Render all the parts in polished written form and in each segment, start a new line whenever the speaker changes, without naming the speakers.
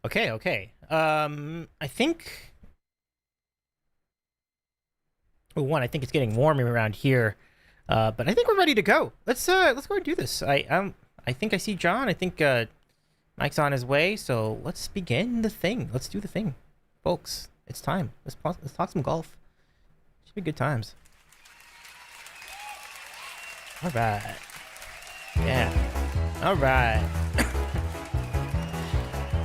Okay. I think. Oh, one. I think it's getting warmer around here, but I think we're ready to go. Let's go and do this. I think I see John. I think Mike's on his way. So let's begin the thing. Let's do the thing, folks. It's time. Let's talk some golf. Should be good times. All right. Yeah. All right.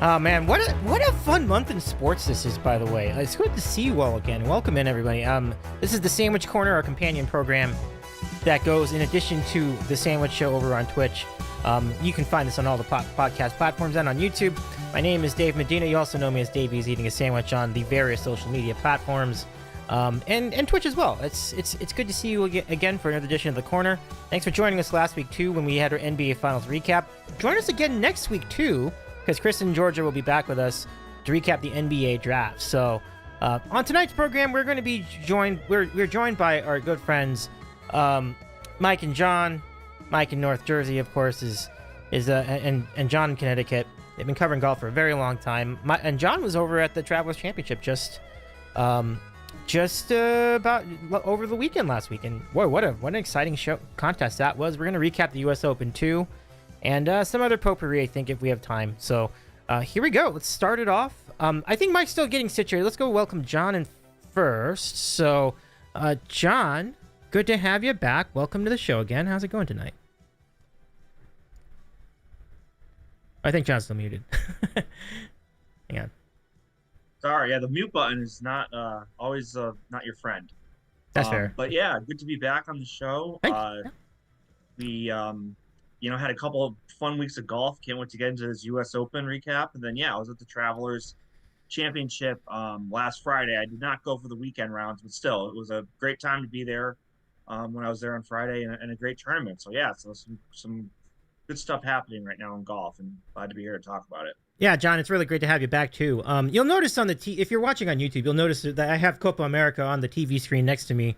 Oh man, what a fun month in sports this is, by the way. It's good to see you all again. Welcome in, everybody. This is the Sandwich Corner, our companion program that goes in addition to the Sandwich Show over on Twitch. You can find this on all the podcast platforms and on YouTube. My name is Dave Medina. You also know me as Davey's Eating a Sandwich on the various social media platforms, and Twitch as well. It's good to see you again for another edition of the Corner. Thanks for joining us last week too when we had our NBA Finals recap. Join us again next week too, because Chris and Georgia will be back with us to recap the NBA draft. So on tonight's program, we're going to be joined. We're joined by our good friends Mike and John. Mike in North Jersey, of course, and John in Connecticut. They've been covering golf for a very long time. And John was over at the Travelers Championship just about over the weekend last week. And boy, what an exciting contest that was. We're going to recap the U.S. Open too. And some other potpourri, I think, if we have time. So here we go. Let's start it off. I think Mike's still getting situated. Let's go welcome John in first. So, John, good to have you back. Welcome to the show again. How's it going tonight? I think John's still muted. Hang on.
Sorry, yeah, the mute button is not always not your friend.
That's fair.
But yeah, good to be back on the show. We had a couple of fun weeks of golf. Can't wait to get into this U.S. Open recap. And then, yeah, I was at the Travelers Championship last Friday. I did not go for the weekend rounds, but still, it was a great time to be there when I was there on Friday and a great tournament. So, yeah, so some good stuff happening right now in golf, and glad to be here to talk about it.
Yeah, John, it's really great to have you back too. You'll notice on if you're watching on YouTube, you'll notice that I have Copa America on the TV screen next to me.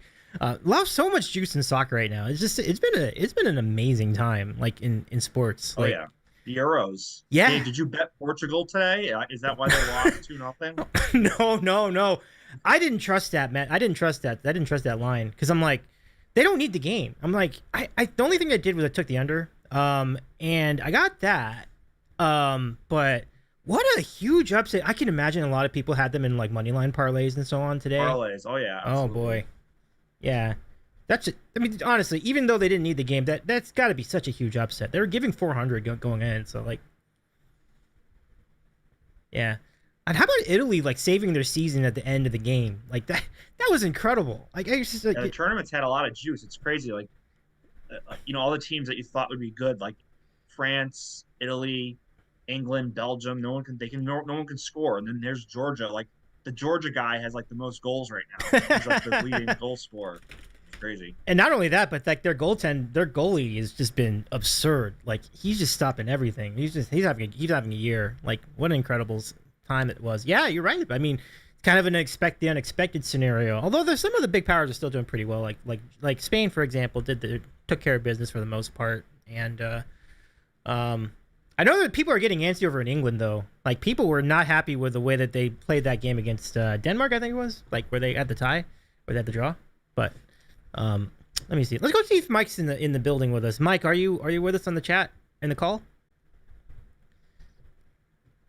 So much juice in soccer right now. It's been an amazing time, like in sports.
Oh yeah, the Euros.
Yeah.
Hey, did you bet Portugal today? Is that why they lost 2-0?
No. I didn't trust that, man. I didn't trust that line because I'm like, they don't need the game. I'm like, I the only thing I did was I took the under, and I got that. But what a huge upset! I can imagine a lot of people had them in like moneyline parlays and so on today.
Parlays. Oh yeah. Absolutely.
Oh boy. Yeah, that's it. I mean, honestly, even though they didn't need the game, that's got to be such a huge upset. They were giving 400 going in, so like, yeah. And how about Italy like saving their season at the end of the game? Like that was incredible. Like, I just like
the tournament's had a lot of juice. It's crazy. Like, all the teams that you thought would be good, like France, Italy, England, Belgium. No one can score. And then there's Georgia. Like, the Georgia guy has like the most goals right now. He's like the leading goal scorer. It's crazy.
And not only that, but like their goalie has just been absurd. Like, he's just stopping everything. He's having a year. Like, what an incredible time it was. Yeah, you're right. I mean, it's kind of the unexpected scenario. Although there's some of the big powers are still doing pretty well. Like Spain, for example, took care of business for the most part. And I know that people are getting antsy over in England, though. Like, people were not happy with the way that they played that game against Denmark, I think it was. Like, where they had the tie, or they had the draw. But let me see. Let's go see if Mike's in the building with us. Mike, are you with us on the chat in the call?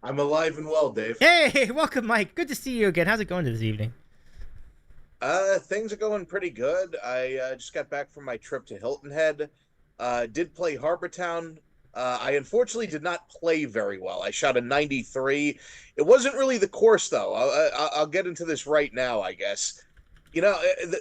I'm alive and well, Dave.
Hey, welcome, Mike. Good to see you again. How's it going this evening?
Things are going pretty good. I just got back from my trip to Hilton Head. Did play Harbor Town. I unfortunately did not play very well. I shot a 93. It wasn't really the course, though. I'll get into this right now, I guess.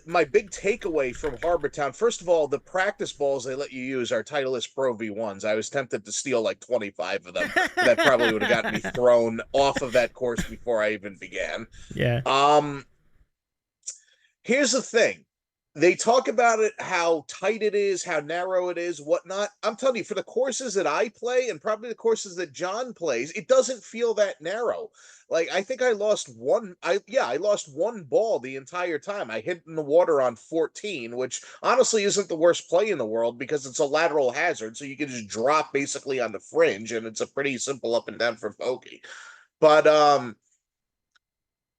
My big takeaway from Harbor Town, first of all, the practice balls they let you use are Titleist Pro V1s. I was tempted to steal like 25 of them. That probably would have gotten me thrown off of that course before I even began.
Yeah.
Here's the thing. They talk about it, how tight it is, how narrow it is, whatnot. I'm telling you, for the courses that I play and probably the courses that John plays, it doesn't feel that narrow. Like, I think I lost one. I lost one ball the entire time. I hit in the water on 14, which honestly isn't the worst play in the world because it's a lateral hazard. So you can just drop basically on the fringe and it's a pretty simple up and down for bogey. But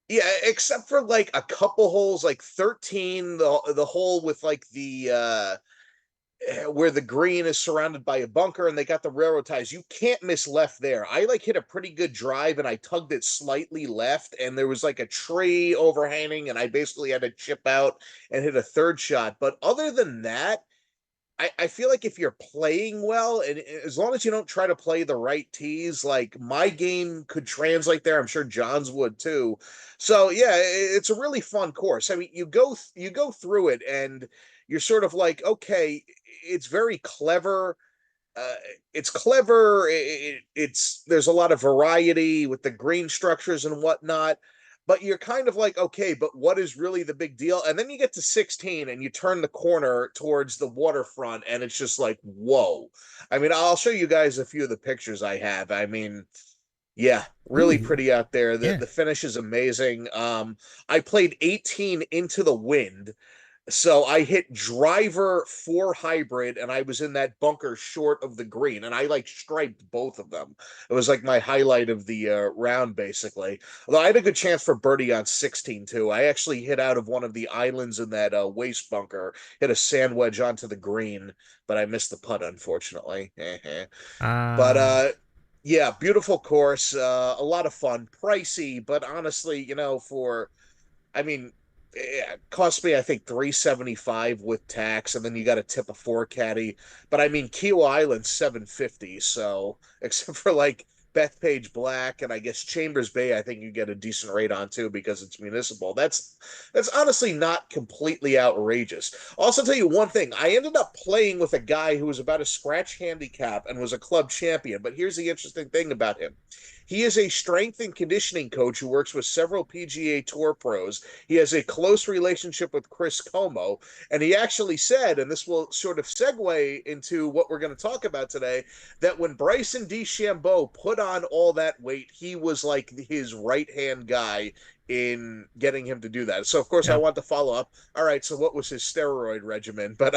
yeah, except for like a couple holes, like 13, the hole with like the where the green is surrounded by a bunker and they got the railroad ties. You can't miss left there. I like hit a pretty good drive and I tugged it slightly left, and there was like a tree overhanging and I basically had to chip out and hit a third shot. But other than that, I feel like if you're playing well, and as long as you don't try to play the right tees, like my game could translate there. I'm sure John's would too. So yeah, it's a really fun course. I mean, you go through it and you're sort of like, okay, it's very clever. Uh, it's clever. It's there's a lot of variety with the green structures and whatnot, but you're kind of like, okay, but what is really the big deal? And then you get to 16 and you turn the corner towards the waterfront, and it's just like, whoa. I mean, I'll show you guys a few of the pictures I have. I mean, yeah, really
Ooh,
pretty out there. The
yeah.
the finish is amazing. I played 18 into the wind, so I hit driver 4 hybrid and I was in that bunker short of the green, and I like striped both of them. It was like my highlight of the round, basically. Although I had a good chance for birdie on 16 too. I actually hit out of one of the islands in that waste bunker, hit a sand wedge onto the green, but I missed the putt, unfortunately. But
Uh,
yeah, beautiful course, a lot of fun, pricey, but honestly, for I mean, it cost me, I think, 375 with tax, and then you got to tip a four caddy. But I mean, Kiowa Island's 750, so except for like Bethpage Black and I guess Chambers Bay, I think you get a decent rate on too because it's municipal. That's honestly not completely outrageous. I'll also tell you one thing: I ended up playing with a guy who was about a scratch handicap and was a club champion. But here's the interesting thing about him: he is a strength and conditioning coach who works with several PGA Tour pros. He has a close relationship with Chris Como, and he actually said, and this will sort of segue into what we're going to talk about today, that when Bryson DeChambeau put on all that weight, he was like his right hand guy in getting him to do that. So, of course, I
yeah.
want to follow up. All right, so what was his steroid regimen? But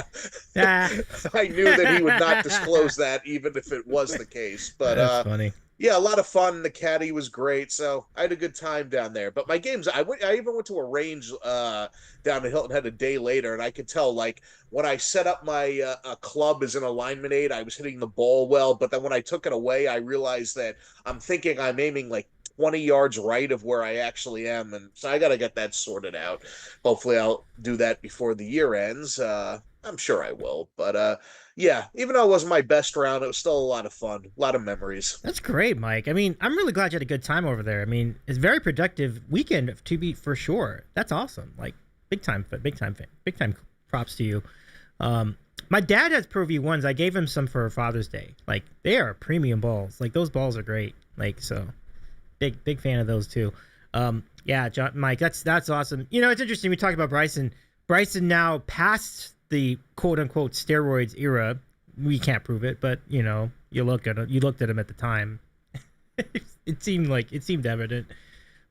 Ah,
I knew that he would not disclose that, even if it was the case. But
that's funny.
yeah, a lot of fun. The caddy was great, so I had a good time down there. But my games, I even went to a range down in Hilton Head a day later, and I could tell like when I set up my club as an alignment aid, I was hitting the ball well. But then when I took it away, I realized that I'm thinking I'm aiming like 20 yards right of where I actually am, and so I got to get that sorted out. Hopefully, I'll do that before the year ends. I'm sure I will, but yeah, even though it wasn't my best round, it was still a lot of fun, a lot of memories.
That's great, Mike. I mean, I'm really glad you had a good time over there. I mean, it's a very productive weekend to be for sure. That's awesome. Like big time, big time props to you. My dad has Pro V1s. I gave him some for Father's Day. Like they are premium balls. Like those balls are great. Like so, big fan of those too. Yeah, John, Mike, that's awesome. You know, it's interesting. We talked about Bryson. Bryson now past the quote unquote steroids era. We can't prove it, but you know, you looked at him at the time. it seemed evident.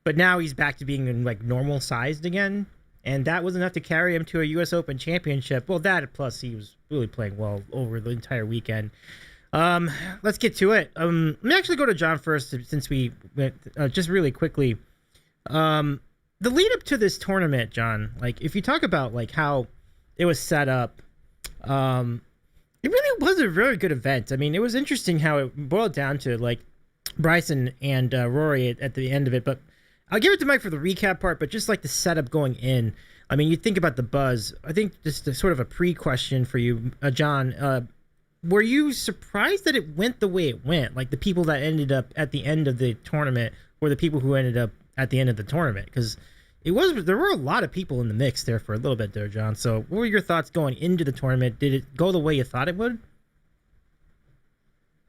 But now he's back to being like normal sized again, and that was enough to carry him to a U.S. Open championship. Well, that plus he was really playing well over the entire weekend. Let's get to it. Let me actually go to John first, since we went just really quickly. The lead up to this tournament, John. Like, if you talk about like how it was set up, it really was a very good event. I mean, it was interesting how it boiled down to like Bryson and Rory at the end of it. But I'll give it to Mike for the recap part. But just like the setup going in, I mean, you think about the buzz. I think just a, sort of a pre-question for you, John. Were you surprised that it went the way it went? Like the people that ended up at the end of the tournament were the people who ended up at the end of the tournament, because there were a lot of people in the mix there for a little bit there, John. So what were your thoughts going into the tournament? Did it go the way you thought it would?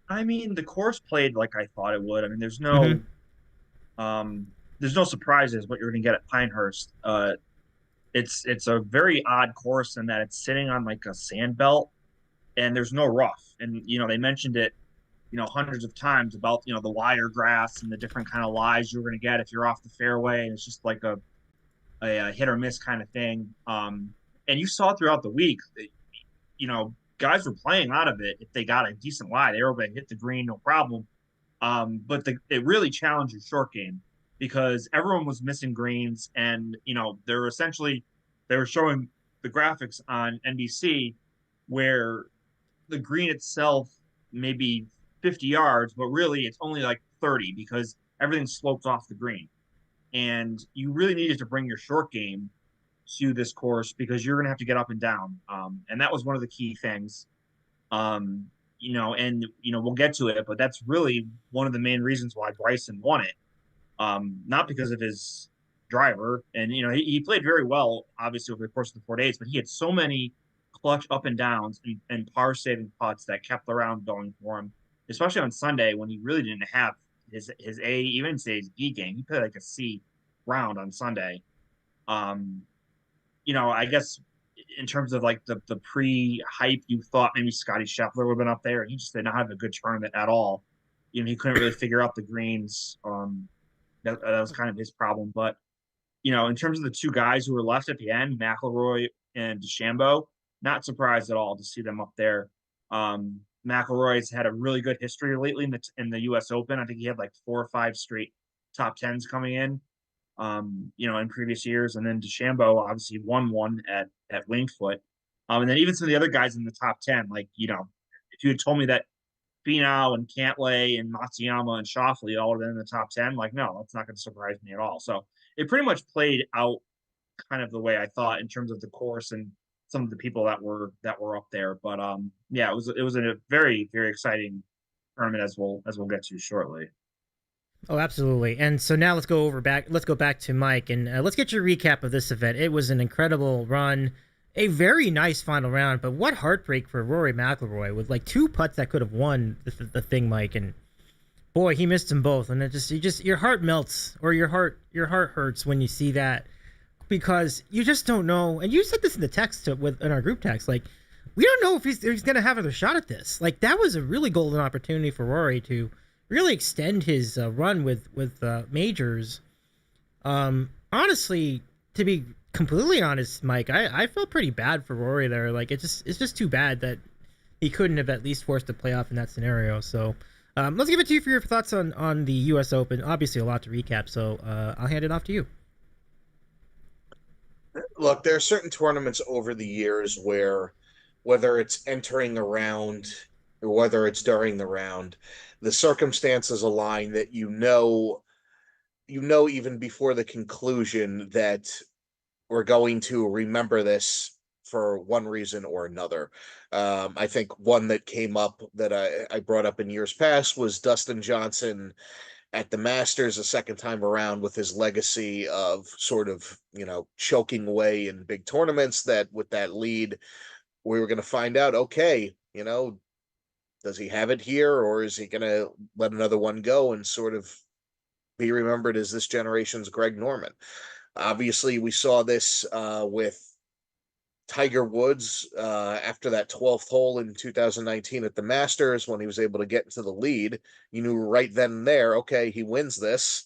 I mean, the course played like I thought it would. I mean,
Mm-hmm.
there's no surprises what you're going to get at Pinehurst. It's a very odd course in that it's sitting on like a sand belt and there's no rough. And they mentioned it, hundreds of times about the wire grass and the different kind of lies you're going to get if you're off the fairway. And it's just like a hit or miss kind of thing. And you saw throughout the week, guys were playing out of it. If they got a decent lie, they were able to hit the green, no problem. But it really challenged your short game because everyone was missing greens, and they were showing the graphics on NBC where the green itself may be 50 yards, but really it's only like 30 because everything slopes off the green. And you really needed to bring your short game to this course because you're going to have to get up and down. And that was one of the key things. Um, we'll get to it, but that's really one of the main reasons why Bryson won it. Not because of his driver, and he played very well, obviously over the course of the 4 days, but he had so many clutch up and downs and par saving putts that kept the round going for him, especially on Sunday when he really didn't have his A, even say his B game. He played like a C round on Sunday. Um, I guess in terms of like the pre-hype, you thought maybe Scotty Scheffler would have been up there. He just did not have a good tournament at all. He couldn't really figure out the greens. That was kind of his problem. But in terms of the two guys who were left at the end, McIlroy and DeChambeau, not surprised at all to see them up there. McIlroy's had a really good history lately in the U.S. Open. I think he had like 4 or 5 straight top tens coming in previous years. And then DeChambeau obviously won one at Winged Foot. And then even some of the other guys in the top 10, like, if you had told me that Finau and Cantlay and Matsuyama and Schauffele all would have been in the top 10, like, no, that's not going to surprise me at all. So it pretty much played out kind of the way I thought in terms of the course and some of the people that were up there. But yeah, it was a very, very exciting tournament as we'll get to shortly.
Oh, absolutely. And so now let's go back to Mike, and let's get your recap of this event. It was an incredible run, a very nice final round, but what heartbreak for Rory McIlroy with like 2 putts that could have won the thing, Mike. And boy, he missed them both. And your heart melts, or your heart hurts when you see that, because you just don't know. And you said this in the text in our group text, like, we don't know if he's going to have another shot at this. Like, that was a really golden opportunity for Rory to really extend his run with majors. Honestly, to be completely honest, Mike, I felt pretty bad for Rory there. Like, it's just too bad that he couldn't have at least forced a playoff in that scenario. So let's give it to you for your thoughts on the U.S. Open. Obviously, a lot to recap, so I'll hand it off to you.
Look, there are certain tournaments over the years where, whether it's entering a round or whether it's during the round, the circumstances align that even before the conclusion that we're going to remember this for one reason or another. I think one that came up that I brought up in years past was Dustin Johnson at the Masters a second time around, with his legacy of sort of, choking away in big tournaments, that with that lead, we were going to find out, okay, does he have it here, or is he going to let another one go and sort of be remembered as this generation's Greg Norman? Obviously, we saw this with Tiger Woods after that 12th hole in 2019 at the Masters, when he was able to get into the lead. You knew right then and there, okay, he wins this,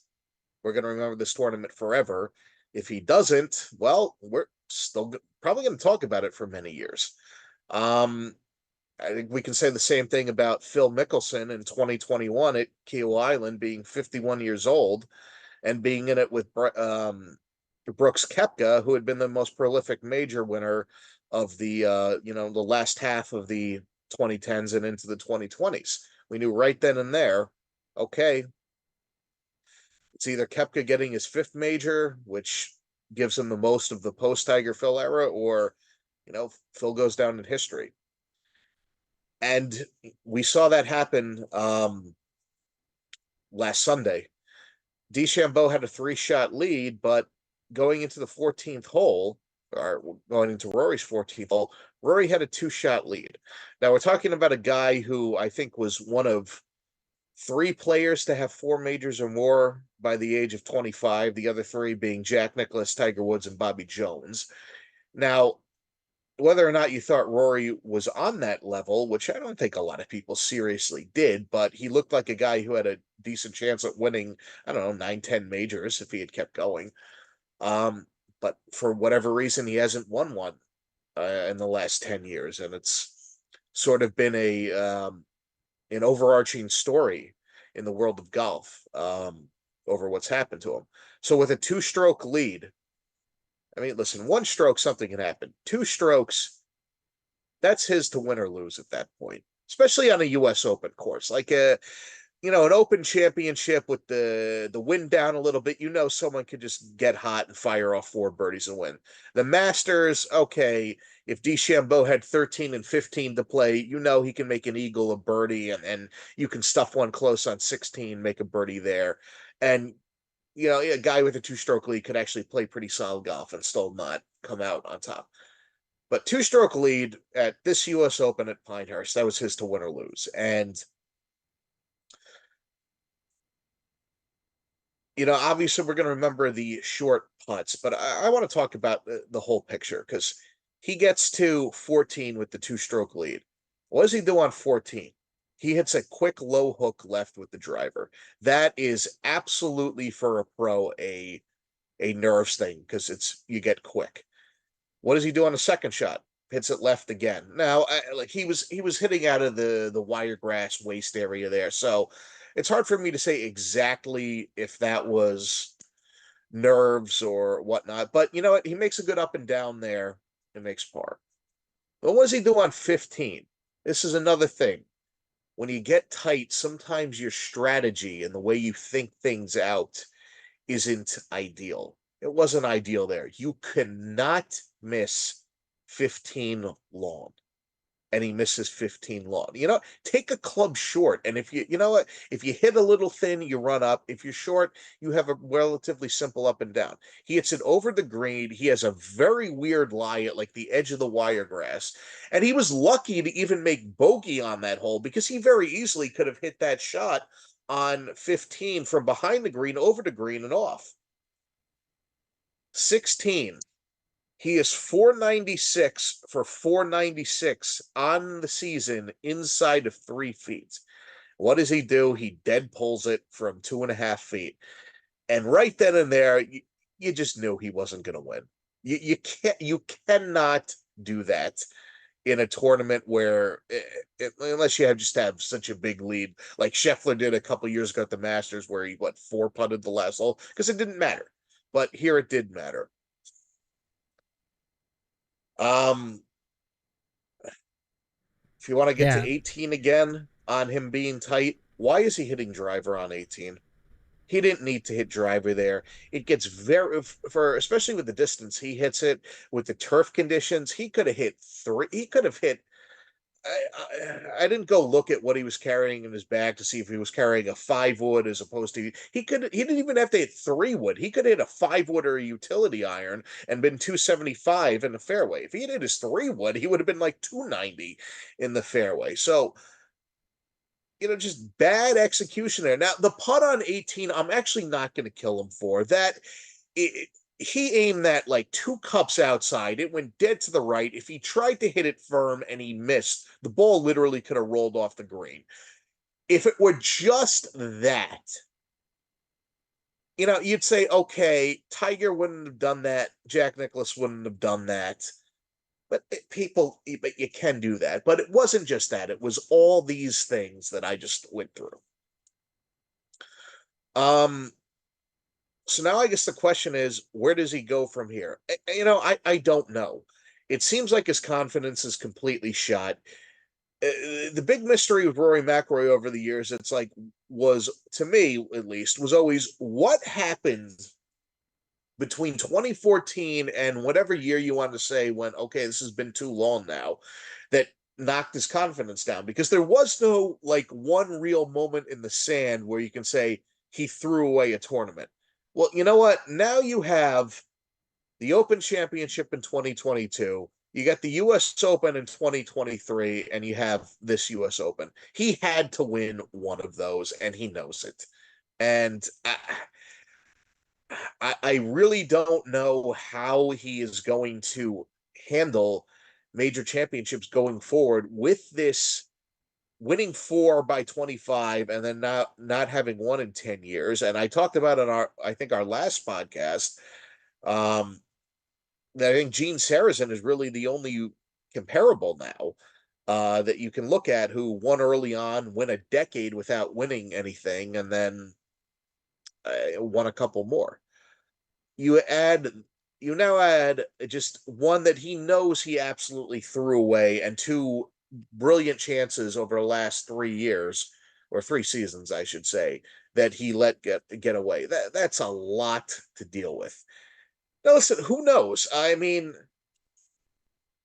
we're going to remember this tournament forever. If he doesn't, well, we're still probably going to talk about it for many years. I think we can say the same thing about Phil Mickelson in 2021 at Kiawah Island, being 51 years old and being in it with Brooks Koepka, who had been the most prolific major winner of the last half of the 2010s and into the 2020s. We knew right then and there, okay, it's either Koepka getting his 5th major, which gives him the most of the post-Tiger Phil era, or, Phil goes down in history. And we saw that happen last Sunday. DeChambeau had a 3-shot lead, but going into the 14th hole, or going into Rory's 14th hole, Rory had a 2-shot lead. Now, we're talking about a guy who I think was one of 3 players to have 4 majors or more by the age of 25, the other 3 being Jack Nicklaus, Tiger Woods, and Bobby Jones. Now, whether or not you thought Rory was on that level, which I don't think a lot of people seriously did, but he looked like a guy who had a decent chance at winning, I don't know, 9-10 majors if he had kept going. But for whatever reason, he hasn't won one in the last 10 years. And it's sort of been an overarching story in the world of golf over what's happened to him. So with a 2-stroke lead, I mean, listen, 1 stroke, something can happen. 2 strokes, that's his to win or lose at that point, especially on a U.S. Open course. Like an Open Championship with the wind down a little bit, someone could just get hot and fire off 4 birdies and win. The Masters, okay, if DeChambeau had 13 and 15 to play, he can make an eagle, a birdie, and you can stuff one close on 16, make a birdie there. And, a guy with a 2-stroke lead could actually play pretty solid golf and still not come out on top. But 2-stroke lead at this U.S. Open at Pinehurst, that was his to win or lose. And obviously we're going to remember the short putts, but I want to talk about the whole picture because he gets to 14 with the 2-stroke lead. What does he do on 14? He hits a quick low hook left with the driver. That is absolutely for a pro a nerves thing because you get quick. What does he do on the second shot? Hits it left again. Now, he was hitting out of the wiregrass waist area there, so it's hard for me to say exactly if that was nerves or whatnot. But you know what? He makes a good up and down there and makes par. But what does he do on 15? This is another thing. When you get tight, sometimes your strategy and the way you think things out isn't ideal. It wasn't ideal there. You cannot miss 15 long. And he misses 15 long. Take a club short. And if if you hit a little thin, you run up. If you're short, you have a relatively simple up and down. He hits it over the green. He has a very weird lie at like the edge of the wiregrass. And he was lucky to even make bogey on that hole because he very easily could have hit that shot on 15 from behind the green, over the green, and off. 16. He is 496 for 496 on the season inside of 3 feet. What does he do? He dead pulls it from 2.5 feet. And right then and there, you just knew he wasn't going to win. You cannot do that in a tournament where, unless you have such a big lead, like Scheffler did a couple years ago at the Masters, where he 4-putted the last hole because it didn't matter. But here it did matter. If you want to get to 18 again on him being tight, why is he hitting driver on 18? He didn't need to hit driver there. It gets especially with the distance he hits it, with the turf conditions, he could have hit 3. He could have hit. I didn't go look at what he was carrying in his bag to see if he was carrying a 5-wood as opposed to he didn't even have to hit 3-wood. He could hit a 5-wood or a utility iron and been 275 in the fairway. If he had hit his 3-wood, he would have been like 290 in the fairway. So, just bad execution there. Now, the putt on 18, I'm actually not going to kill him for that. He aimed that like 2 cups outside. It went dead to the right. If he tried to hit it firm and he missed, the ball literally could have rolled off the green. If it were just that, you'd say, okay, Tiger wouldn't have done that. Jack Nicklaus wouldn't have done that. But you can do that. But it wasn't just that. It was all these things that I just went through. So now I guess the question is, where does he go from here? I don't know. It seems like his confidence is completely shot. The big mystery with Rory McIlroy over the years, was, to me at least, was always what happened between 2014 and whatever year you want to say when, okay, this has been too long now, that knocked his confidence down. Because there was no, one real moment in the sand where you can say he threw away a tournament. Well, you know what? Now you have the Open Championship in 2022. You got the U.S. Open in 2023, and you have this U.S. Open. He had to win one of those, and he knows it. And I really don't know how he is going to handle major championships going forward with this winning 4 by 25 and then not having won in 10 years. And I talked about it on our last podcast, that I think Gene Sarazen is really the only comparable now. that you can look at who won early on, win a decade without winning anything, and then won a couple more. You now add just one that he knows he absolutely threw away, and two brilliant chances over the last 3 years, or 3 seasons, I should say, that he let get away. That's a lot to deal with. Now, listen, who knows? I mean,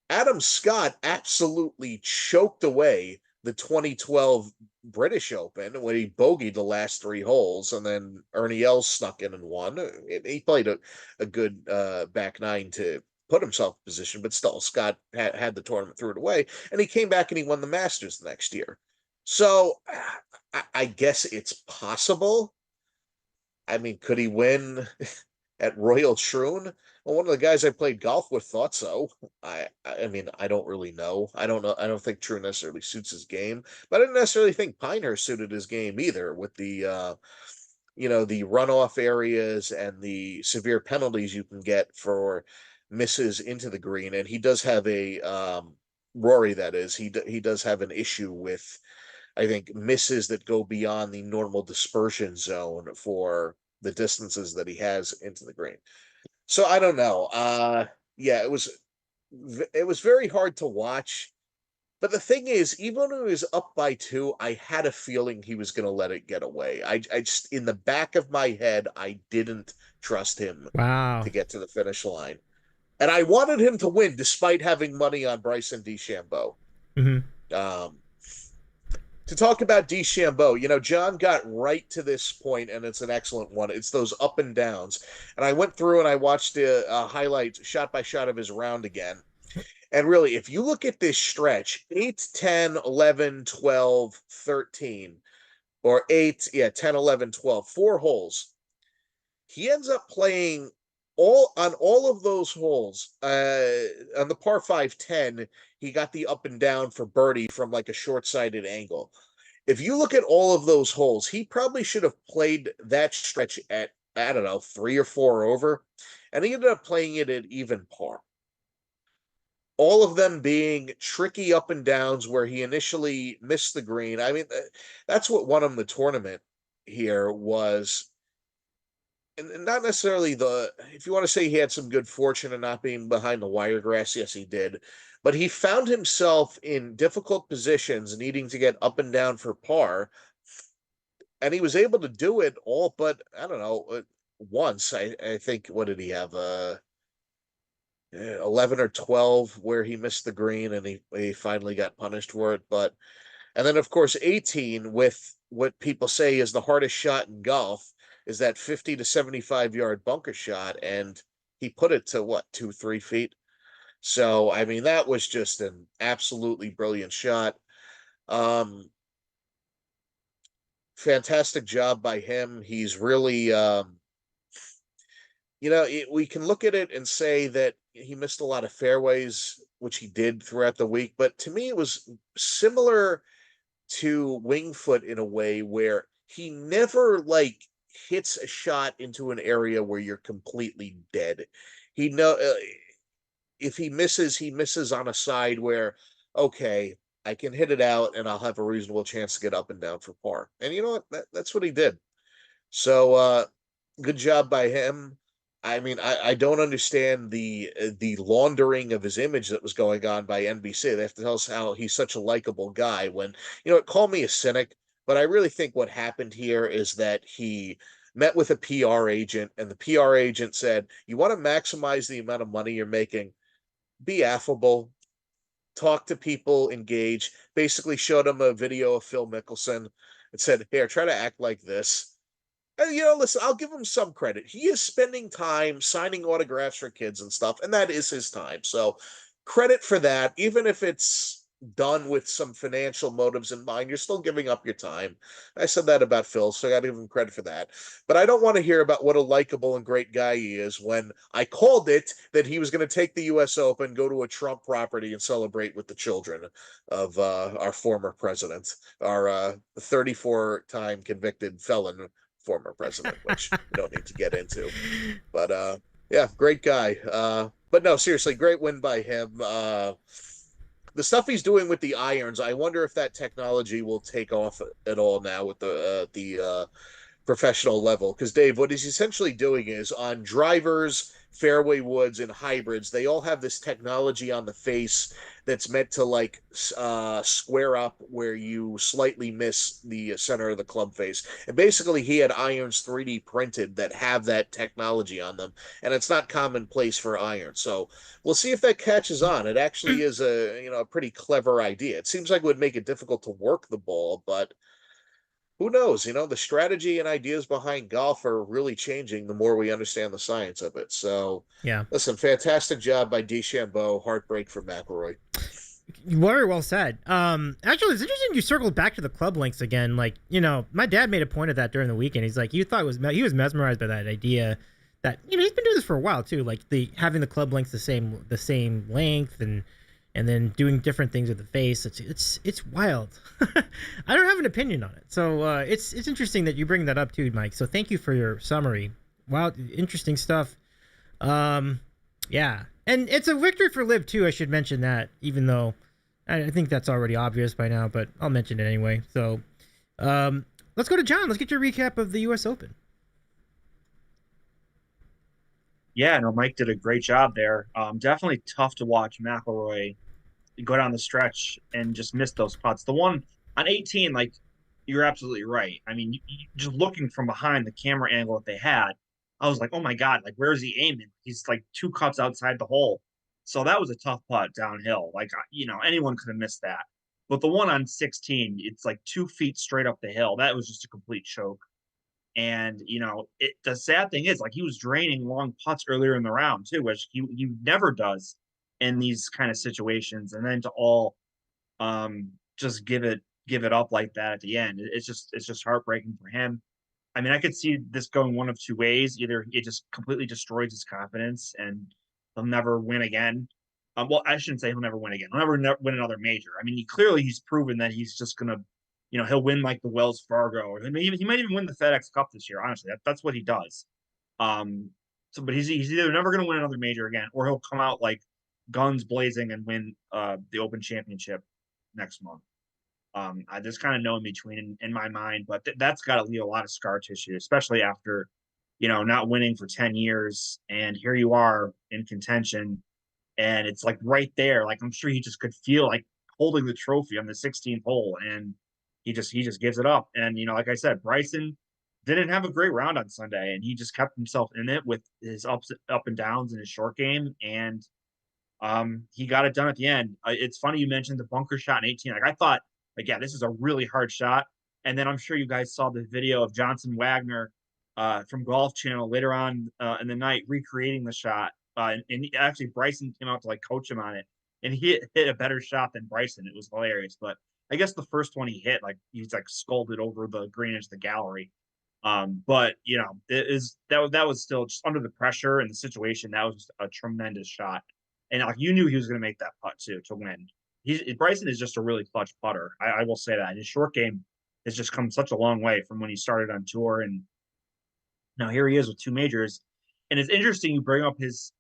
Adam Scott absolutely choked away the 2012 British Open when he bogeyed the last 3 holes, and then Ernie Els snuck in and won. He played a good back nine to put himself in position, but still, Scott had the tournament, threw it away, and he came back and he won the Masters the next year. So I guess it's possible. I mean, could he win at Royal Troon? Well, one of the guys I played golf with thought so. I mean, I don't really know. I don't know. I don't think Troon necessarily suits his game, but I didn't necessarily think Pinehurst suited his game either, with the the runoff areas and the severe penalties you can get for misses into the green. And he does have a Rory, that is, he does have an issue with, I think, misses that go beyond the normal dispersion zone for the distances that he has into the green. So I don't know. Yeah, it was very hard to watch. But the thing is, even when he was up by two, I had a feeling he was going to let it get away. I just, in the back of my head, I didn't trust him
Wow.
to get to the finish line. And I wanted him to win despite having money on Bryson DeChambeau.
Mm-hmm.
To talk about DeChambeau, John got right to this point, and it's an excellent one. It's those up and downs. And I went through and I watched a highlight shot by shot of his round again. And really, if you look at this stretch, 8, 10, 11, 12, 13, or 8, 10, 11, 12, 4 holes, he ends up playing all of those holes. On the par 5 10, he got the up and down for birdie from like a short-sighted angle. If you look at all of those holes, he probably should have played that stretch at, I don't know, 3 or 4 over, and he ended up playing it at even par. All of them being tricky up and downs where he initially missed the green. I mean, that's what won him the tournament here was, and not necessarily if you want to say he had some good fortune in not being behind the wiregrass, yes, he did. But he found himself in difficult positions, needing to get up and down for par. And he was able to do it all, but I don't know, once. I think, what did he have? 11 or 12 where he missed the green, and he finally got punished for it. And then, of course, 18 with what people say is the hardest shot in golf, is that 50 to 75-yard bunker shot, and he put it to what, 2-3 feet. So I mean, that was just an absolutely brilliant shot. Fantastic job by him. He's really we can look at it and say that he missed a lot of fairways, which he did throughout the week. But to me, it was similar to Wingfoot in a way where he never hits a shot into an area where you're completely dead. If he misses on a side where, okay, I can hit it out and I'll have a reasonable chance to get up and down for par. And you know what? That's what he did. So good job by him. I mean, I don't understand the laundering of his image that was going on by NBC. They have to tell us how he's such a likable guy when, call me a cynic, but I really think what happened here is that he met with a PR agent, and the PR agent said, you want to maximize the amount of money you're making, be affable, talk to people, engage, basically showed him a video of Phil Mickelson and said, here, try to act like this. And, listen, I'll give him some credit. He is spending time signing autographs for kids and stuff, and that is his time. So credit for that. Even if it's done with some financial motives in mind, you're still giving up your time. I said that about Phil, so I got to give him credit for that. But I don't want to hear about what a likable and great guy he is when I called it that he was going to take the U.S. Open, go to a Trump property, and celebrate with the children of our former president, our 34-time convicted felon former president, which we don't need to get into. But yeah, great guy. But no, seriously, great win by him. the stuff he's doing with the irons, I wonder if that technology will take off at all now with the professional level. Because Dave, what he's essentially doing is on drivers, fairway woods, and hybrids, they all have this technology on the face that's meant to like square up where you slightly miss the center of the club face. And basically, he had irons 3D printed that have that technology on them, and it's not commonplace for irons. So we'll see if that catches on. It actually is a pretty clever idea. It seems like it would make it difficult to work the ball, but who knows? The strategy and ideas behind golf are really changing the more we understand the science of it. So,
Yeah.
listen, fantastic job by DeChambeau. Heartbreak for McIlroy.
Very well said. Actually, it's interesting you circled back to the club links again. Like, my dad made a point of that during the weekend. He's like, he was mesmerized by that idea that, he's been doing this for a while too. Like having the club links the same length and then doing different things with the face. It's wild. I don't have an opinion on it. So it's interesting that you bring that up too, Mike. So thank you for your summary. Wow, interesting stuff. Yeah. And it's a victory for Liv too, I should mention that, even though I think that's already obvious by now, but I'll mention it anyway. So let's go to John. Let's get your recap of the US Open.
Yeah, no, Mike did a great job there. Definitely tough to watch McIlroy go down the stretch and just miss those putts. The one on 18, like, you're absolutely right. I mean, just looking from behind the camera angle that they had, I was like, oh my God, like, where is he aiming? He's like 2 cuts outside the hole. So that was a tough putt downhill. Like, anyone could have missed that. But the one on 16, it's like 2 feet straight up the hill. That was just a complete choke. And the sad thing is, like, he was draining long putts earlier in the round too, which he never does in these kind of situations. And then to all just give it up like that at the end, it's just heartbreaking for him. I mean, I could see this going one of two ways. Either it just completely destroys his confidence and he'll never win again. Well, I shouldn't say he'll never win again. He'll never win another major. I mean, he's proven that he's just gonna, he'll win like the Wells Fargo, or he might even win the FedEx Cup this year. Honestly, that's what he does. But he's either never gonna win another major again, or he'll come out like guns blazing and win the Open Championship next month. There's kind of no in between in my mind, but that's got to leave a lot of scar tissue, especially after, not winning for 10 years. And here you are in contention, and it's like right there. Like, I'm sure he just could feel like holding the trophy on the 16th hole, and he just gives it up. And, like I said, Bryson didn't have a great round on Sunday, and he just kept himself in it with his up and downs in his short game. And he got it done at the end. It's funny you mentioned the bunker shot in 18. Like, I thought, like, yeah, this is a really hard shot. And then I'm sure you guys saw the video of Johnson Wagner from Golf Channel later on in the night recreating the shot. And actually, Bryson came out to like coach him on it, and he hit a better shot than Bryson. It was hilarious. But I guess the first one he hit, like, he's like scolded over the green into the gallery. But that was still just under the pressure and the situation. That was just a tremendous shot, and like, you knew he was going to make that putt too to win. Bryson is just a really clutch putter. I will say that his short game has just come such a long way from when he started on tour, and now here he is with 2 majors. And it's interesting you bring up his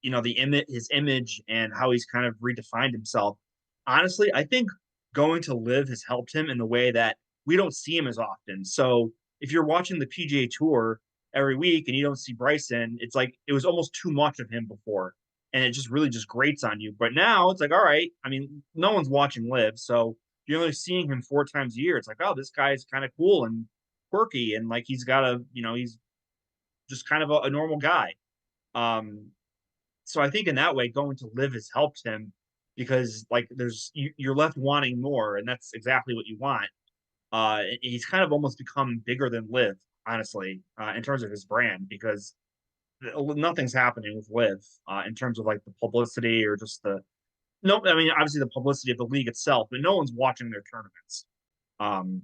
his image and how he's kind of redefined himself. Honestly, I think going to Live has helped him in the way that we don't see him as often. So if you're watching the PGA Tour every week and you don't see Bryson, it's like it was almost too much of him before, and it just really just grates on you. But now it's like, all right, I mean, no one's watching Live, so you're only seeing him 4 times a year. It's like, oh, this guy's kind of cool and quirky, and like he's got he's just kind of a normal guy. So I think in that way, going to Live has helped him, because like you're left wanting more, and that's exactly what you want. He's kind of almost become bigger than Live, honestly, in terms of his brand, because nothing's happening with Live in terms of like the publicity or just no. I mean, obviously the publicity of the league itself, but no one's watching their tournaments. Um,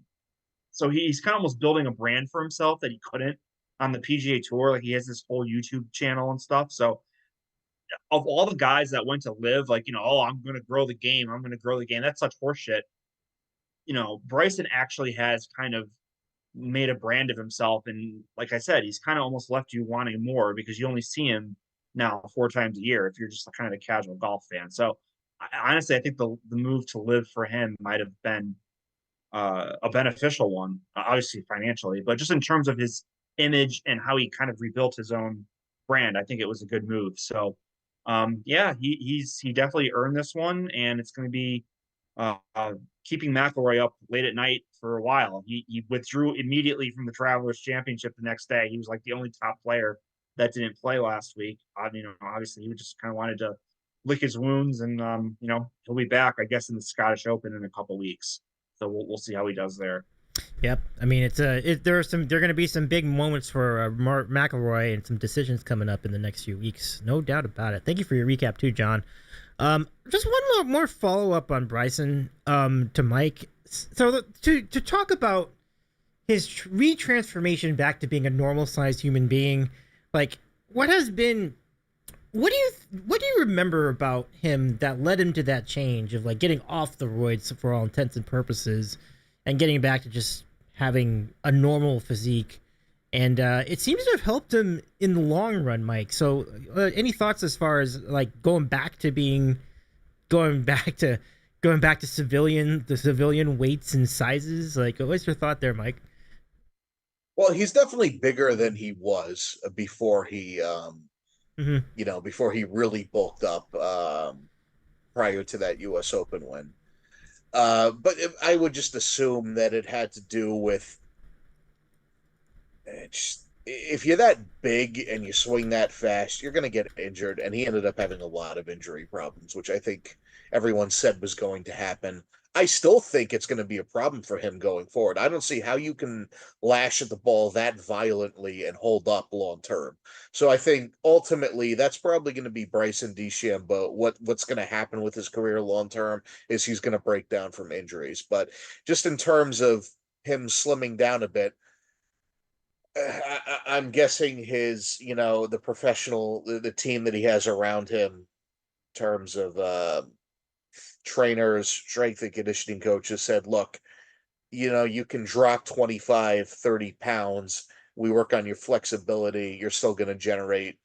so he's kind of almost building a brand for himself that he couldn't on the PGA Tour. Like, he has this whole YouTube channel and stuff. So of all the guys that went to Live, like, oh, I'm going to grow the game. I'm going to grow the game. That's such horseshit. Bryson actually has kind of made a brand of himself. And like I said, he's kind of almost left you wanting more, because you only see him now 4 times a year if you're just kind of a casual golf fan. So honestly, I think the move to live for him might have been a beneficial one, obviously financially, but just in terms of his image and how he kind of rebuilt his own brand, I think it was a good move. So, yeah, he definitely earned this one, and it's going to be uh, uh, keeping McIlroy up late at night for a while. He withdrew immediately from the Travelers Championship the next day. He was like the only top player that didn't play last week. Obviously, he just kind of wanted to lick his wounds, and he'll be back, I guess, in the Scottish Open in a couple weeks. So we'll see how he does there.
Yep. I mean, there are going to be some big moments for McIlroy and some decisions coming up in the next few weeks. No doubt about it. Thank you for your recap too, John. Just one more follow up on Bryson to Mike. So to talk about his retransformation back to being a normal sized human being, like what do you remember about him that led him to that change of like getting off the roids for all intents and purposes and getting back to just having a normal physique? And it seems to have helped him in the long run, Mike. So any thoughts as far as like going back to the civilian weights and sizes? Like, what's your thought there, Mike?
Well, he's definitely bigger than he was before
Mm-hmm.
before he really bulked up prior to that U.S. Open win. But I would just assume that it had to do with if you're that big and you swing that fast, you're going to get injured. And he ended up having a lot of injury problems, which I think everyone said was going to happen. I still think it's going to be a problem for him going forward. I don't see how you can lash at the ball that violently and hold up long term. So I think ultimately that's probably going to be Bryson DeChambeau. What's going to happen with his career long term is he's going to break down from injuries. But just in terms of him slimming down a bit, I'm guessing the professional, the team that he has around him in terms of trainers, strength and conditioning coaches said, look, you can drop 25, 30 pounds. We work on your flexibility. You're still going to generate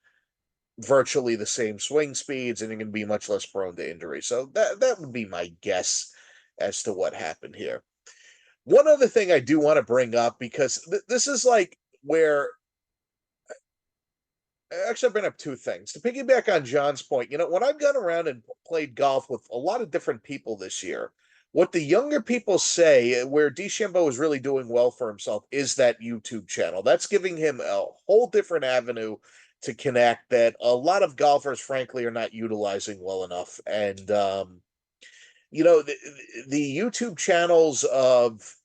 virtually the same swing speeds and you're going to be much less prone to injury. So that would be my guess as to what happened here. One other thing I do want to bring up, because this is like where actually I bring up two things to piggyback on John's point. When I've gone around and played golf with a lot of different people this year, what the younger people say, where DeChambeau is really doing well for himself, is that YouTube channel. That's giving him a whole different avenue to connect that a lot of golfers, frankly, are not utilizing well enough. And the YouTube channels of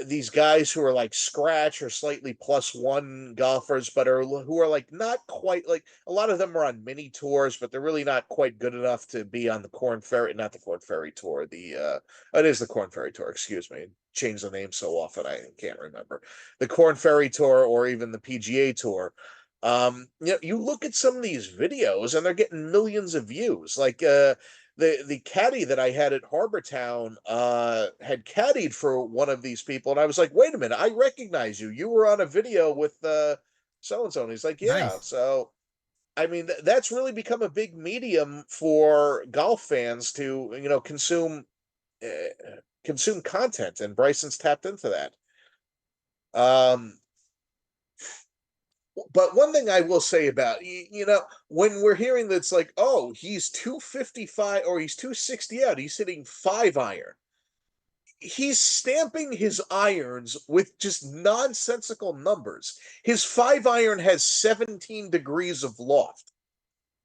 these guys who are like scratch or slightly +1 golfers, but who are like not quite, like a lot of them are on mini tours, but they're really not quite good enough to be on the not the Corn Ferry Tour. It is the Corn Ferry Tour, excuse me. Change the name so often I can't remember. The Corn Ferry Tour or even the PGA Tour. You look at some of these videos and they're getting millions of views. Like the caddy that I had at Harbor Town had caddied for one of these people, and I was like, "Wait a minute, I recognize you. You were on a video with so and so." And he's like, "Yeah."
Nice.
So, I mean, that's really become a big medium for golf fans to consume content, and Bryson's tapped into that. But one thing I will say about when we're hearing that's like, oh, he's 255 or he's 260 out, he's hitting 5-iron. He's stamping his irons with just nonsensical numbers. His 5-iron has 17 degrees of loft.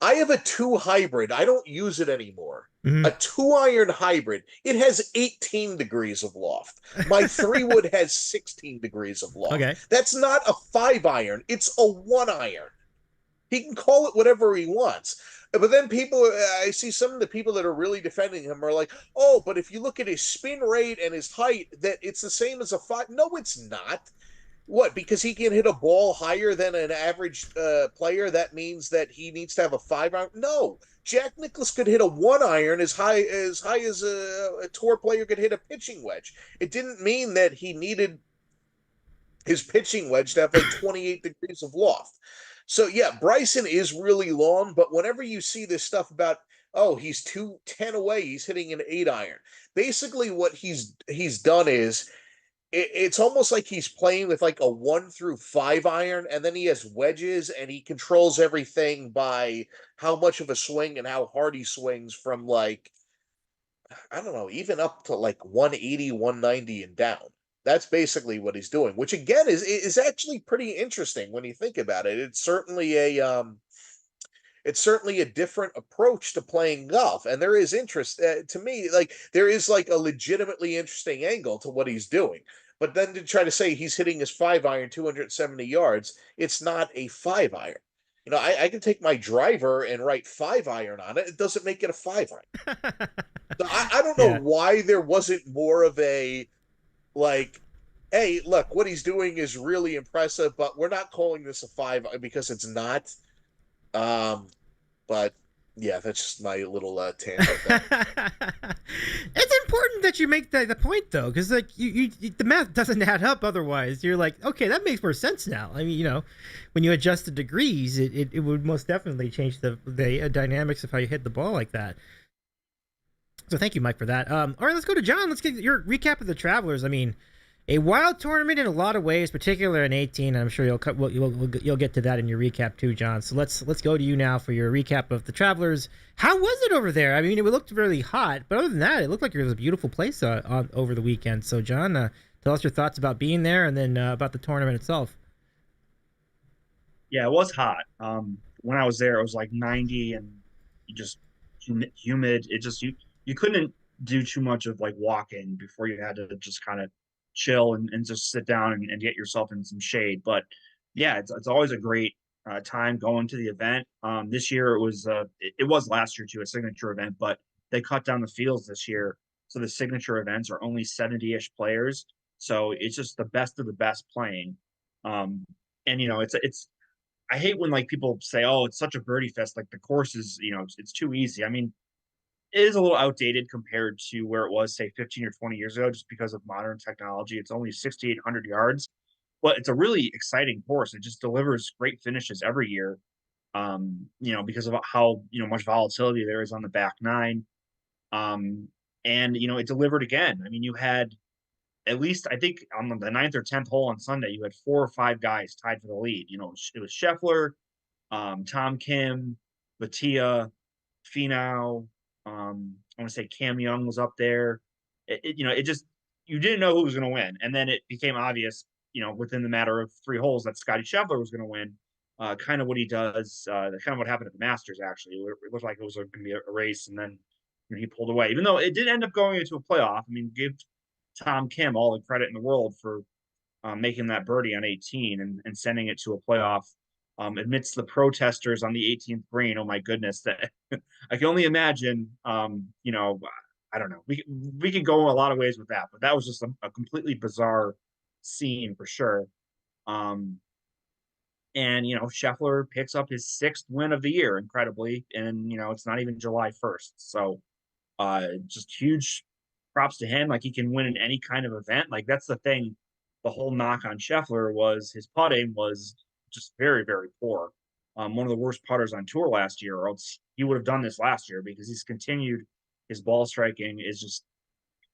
I have a 2 hybrid. I don't use it anymore.
Mm-hmm.
A 2-iron hybrid. It has 18 degrees of loft. My 3-wood has 16 degrees of loft.
Okay.
That's not a 5-iron. It's a 1-iron. He can call it whatever he wants. But then I see some of the people that are really defending him are like, oh, but if you look at his spin rate and his height, that it's the same as a 5. No, it's not. What? Because he can hit a ball higher than an average player, that means that he needs to have a 5-iron? No. Jack Nicklaus could hit a 1-iron as high as a tour player could hit a pitching wedge. It didn't mean that he needed his pitching wedge to have like 28 degrees of loft. So yeah, Bryson is really long, but whenever you see this stuff about, oh, he's 210 away, he's hitting an 8 iron. Basically, what he's done is it's almost like he's playing with like a 1 through 5 iron, and then he has wedges, and he controls everything by how much of a swing and how hard he swings from like, I don't know, even up to like 180, 190 and down. That's basically what he's doing, which again is actually pretty interesting when you think about it. It's certainly a different approach to playing golf, and there is interest, to me, like there is like a legitimately interesting angle to what he's doing. But then to try to say he's hitting his 5 iron 270 yards, it's not a 5 iron. I can take my driver and write 5 iron on it. It doesn't make it a 5 iron. So I don't know
Yeah.
why there wasn't more of a, like, hey, look, what he's doing is really impressive, but we're not calling this a 5 because it's not. Um, but yeah, that's just my little tangent there.
It's important that you make the point though, because like the math doesn't add up otherwise. You're like, okay, that makes more sense now. I mean, when you adjust the degrees, it would most definitely change the dynamics of how you hit the ball like that. So thank you, Mike, for that. All right, let's go to John. Let's get your recap of the Travelers. I mean, a wild tournament in a lot of ways, particularly in 18. I'm sure you'll get to that in your recap too, John. So let's go to you now for your recap of the Travelers. How was it over there? I mean, it looked really hot, but other than that, it looked like it was a beautiful place over the weekend. So, John, tell us your thoughts about being there, and then about the tournament itself.
Yeah, it was hot. When I was there, it was like 90 and just humid. It just you couldn't do too much of like walking before you had to just kind of chill and just sit down and get yourself in some shade. But yeah, it's always a great time going to the event. This year it was last year too, a signature event, but they cut down the fields this year, so the signature events are only 70-ish players. So it's just the best of the best playing. And it's I hate when like people say, "Oh, it's such a birdie fest." Like the course is, it's too easy. I mean, it is a little outdated compared to where it was, say, 15 or 20 years ago, just because of modern technology. It's only 6,800 yards, but it's a really exciting course. It just delivers great finishes every year. Because of how much volatility there is on the back nine. Um, and it delivered again. I mean, you had at least, I think, on the ninth or 10th hole on Sunday, you had 4 or 5 guys tied for the lead. It was Scheffler, Tom Kim, Batia, Finau. I want to say Cam Young was up there. It just, you didn't know who was going to win, and then it became obvious, within the matter of 3 holes that Scotty Scheffler was going to win. Kind of what he does, kind of what happened at the Masters. Actually, it looked like it was going to be a race, and then he pulled away. Even though it did end up going into a playoff. I mean, give Tom Kim all the credit in the world for making that birdie on 18 and sending it to a playoff amidst the protesters on the 18th green. Oh my goodness, that I can only imagine. I don't know. We could go a lot of ways with that, but that was just a completely bizarre scene for sure. Um, and Scheffler picks up his 6th win of the year, incredibly, and it's not even July 1st, so just huge props to him. Like he can win in any kind of event. Like that's the thing. The whole knock on Scheffler was his putting was just very, very poor. One of the worst putters on tour last year, or else he would have done this last year because he's continued. His ball striking is just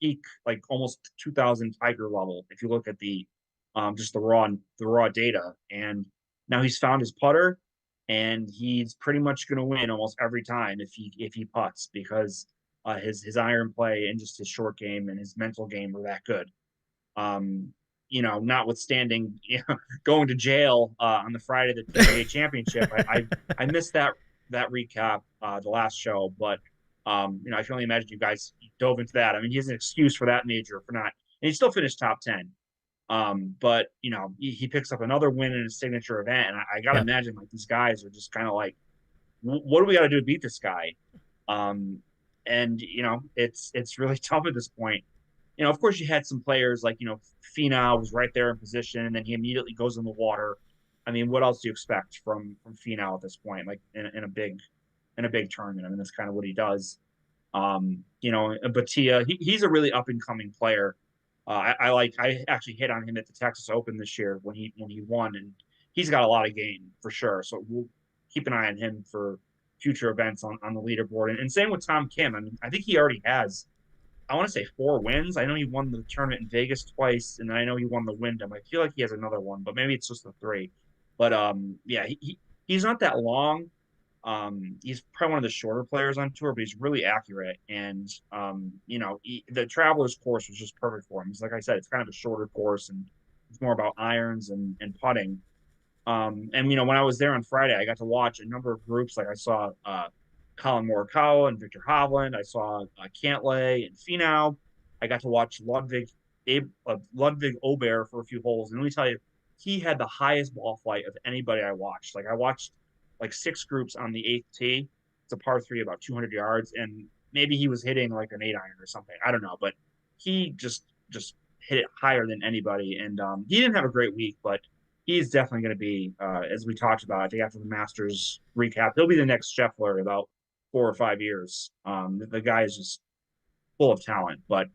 peak, like almost 2000 Tiger level. If you look at the just the raw data, and now he's found his putter, and he's pretty much going to win almost every time if he putts because his iron play and just his short game and his mental game were that good. Um, notwithstanding going to jail on the Friday of the PGA Championship, I missed that recap the last show, but I can only imagine you guys dove into that. I mean, he has an excuse for that major for not, and he still finished top 10. But he picks up another win in a signature event, and I gotta
Yep.
imagine like these guys are just kind of like, what do we got to do to beat this guy? Um, and it's really tough at this point. Of course, you had some players like Finau was right there in position, and then he immediately goes in the water. I mean, what else do you expect from Finau at this point? Like in a big tournament. I mean, that's kind of what he does. Batia, he's a really up and coming player. I actually hit on him at the Texas Open this year when he won, and he's got a lot of game for sure. So we'll keep an eye on him for future events on the leaderboard. And same with Tom Kim. I mean, I think he already has, I want to say 4 wins. I know he won the tournament in Vegas twice, and I know he won the Wyndham. I feel like he has another one, but maybe it's just the 3. But yeah, he's not that long. He's probably one of the shorter players on tour, but he's really accurate. And the Travelers course was just perfect for him. It's like I said, it's kind of a shorter course, and it's more about irons and putting. And when I was there on Friday, I got to watch a number of groups. Like I saw Colin Morikawa and Victor Hovland. I saw Cantlay and Finau. I got to watch Ludwig Aubert for a few holes. And let me tell you, he had the highest ball flight of anybody I watched. Like I watched like 6 groups on the 8th tee. It's a par 3, about 200 yards, and maybe he was hitting like an 8-iron or something. I don't know, but he just hit it higher than anybody. And he didn't have a great week, but he's definitely going to be, as we talked about, I think after the Masters recap, he'll be the next Scheffler in about 4 or 5 years. The guy is just full of talent. But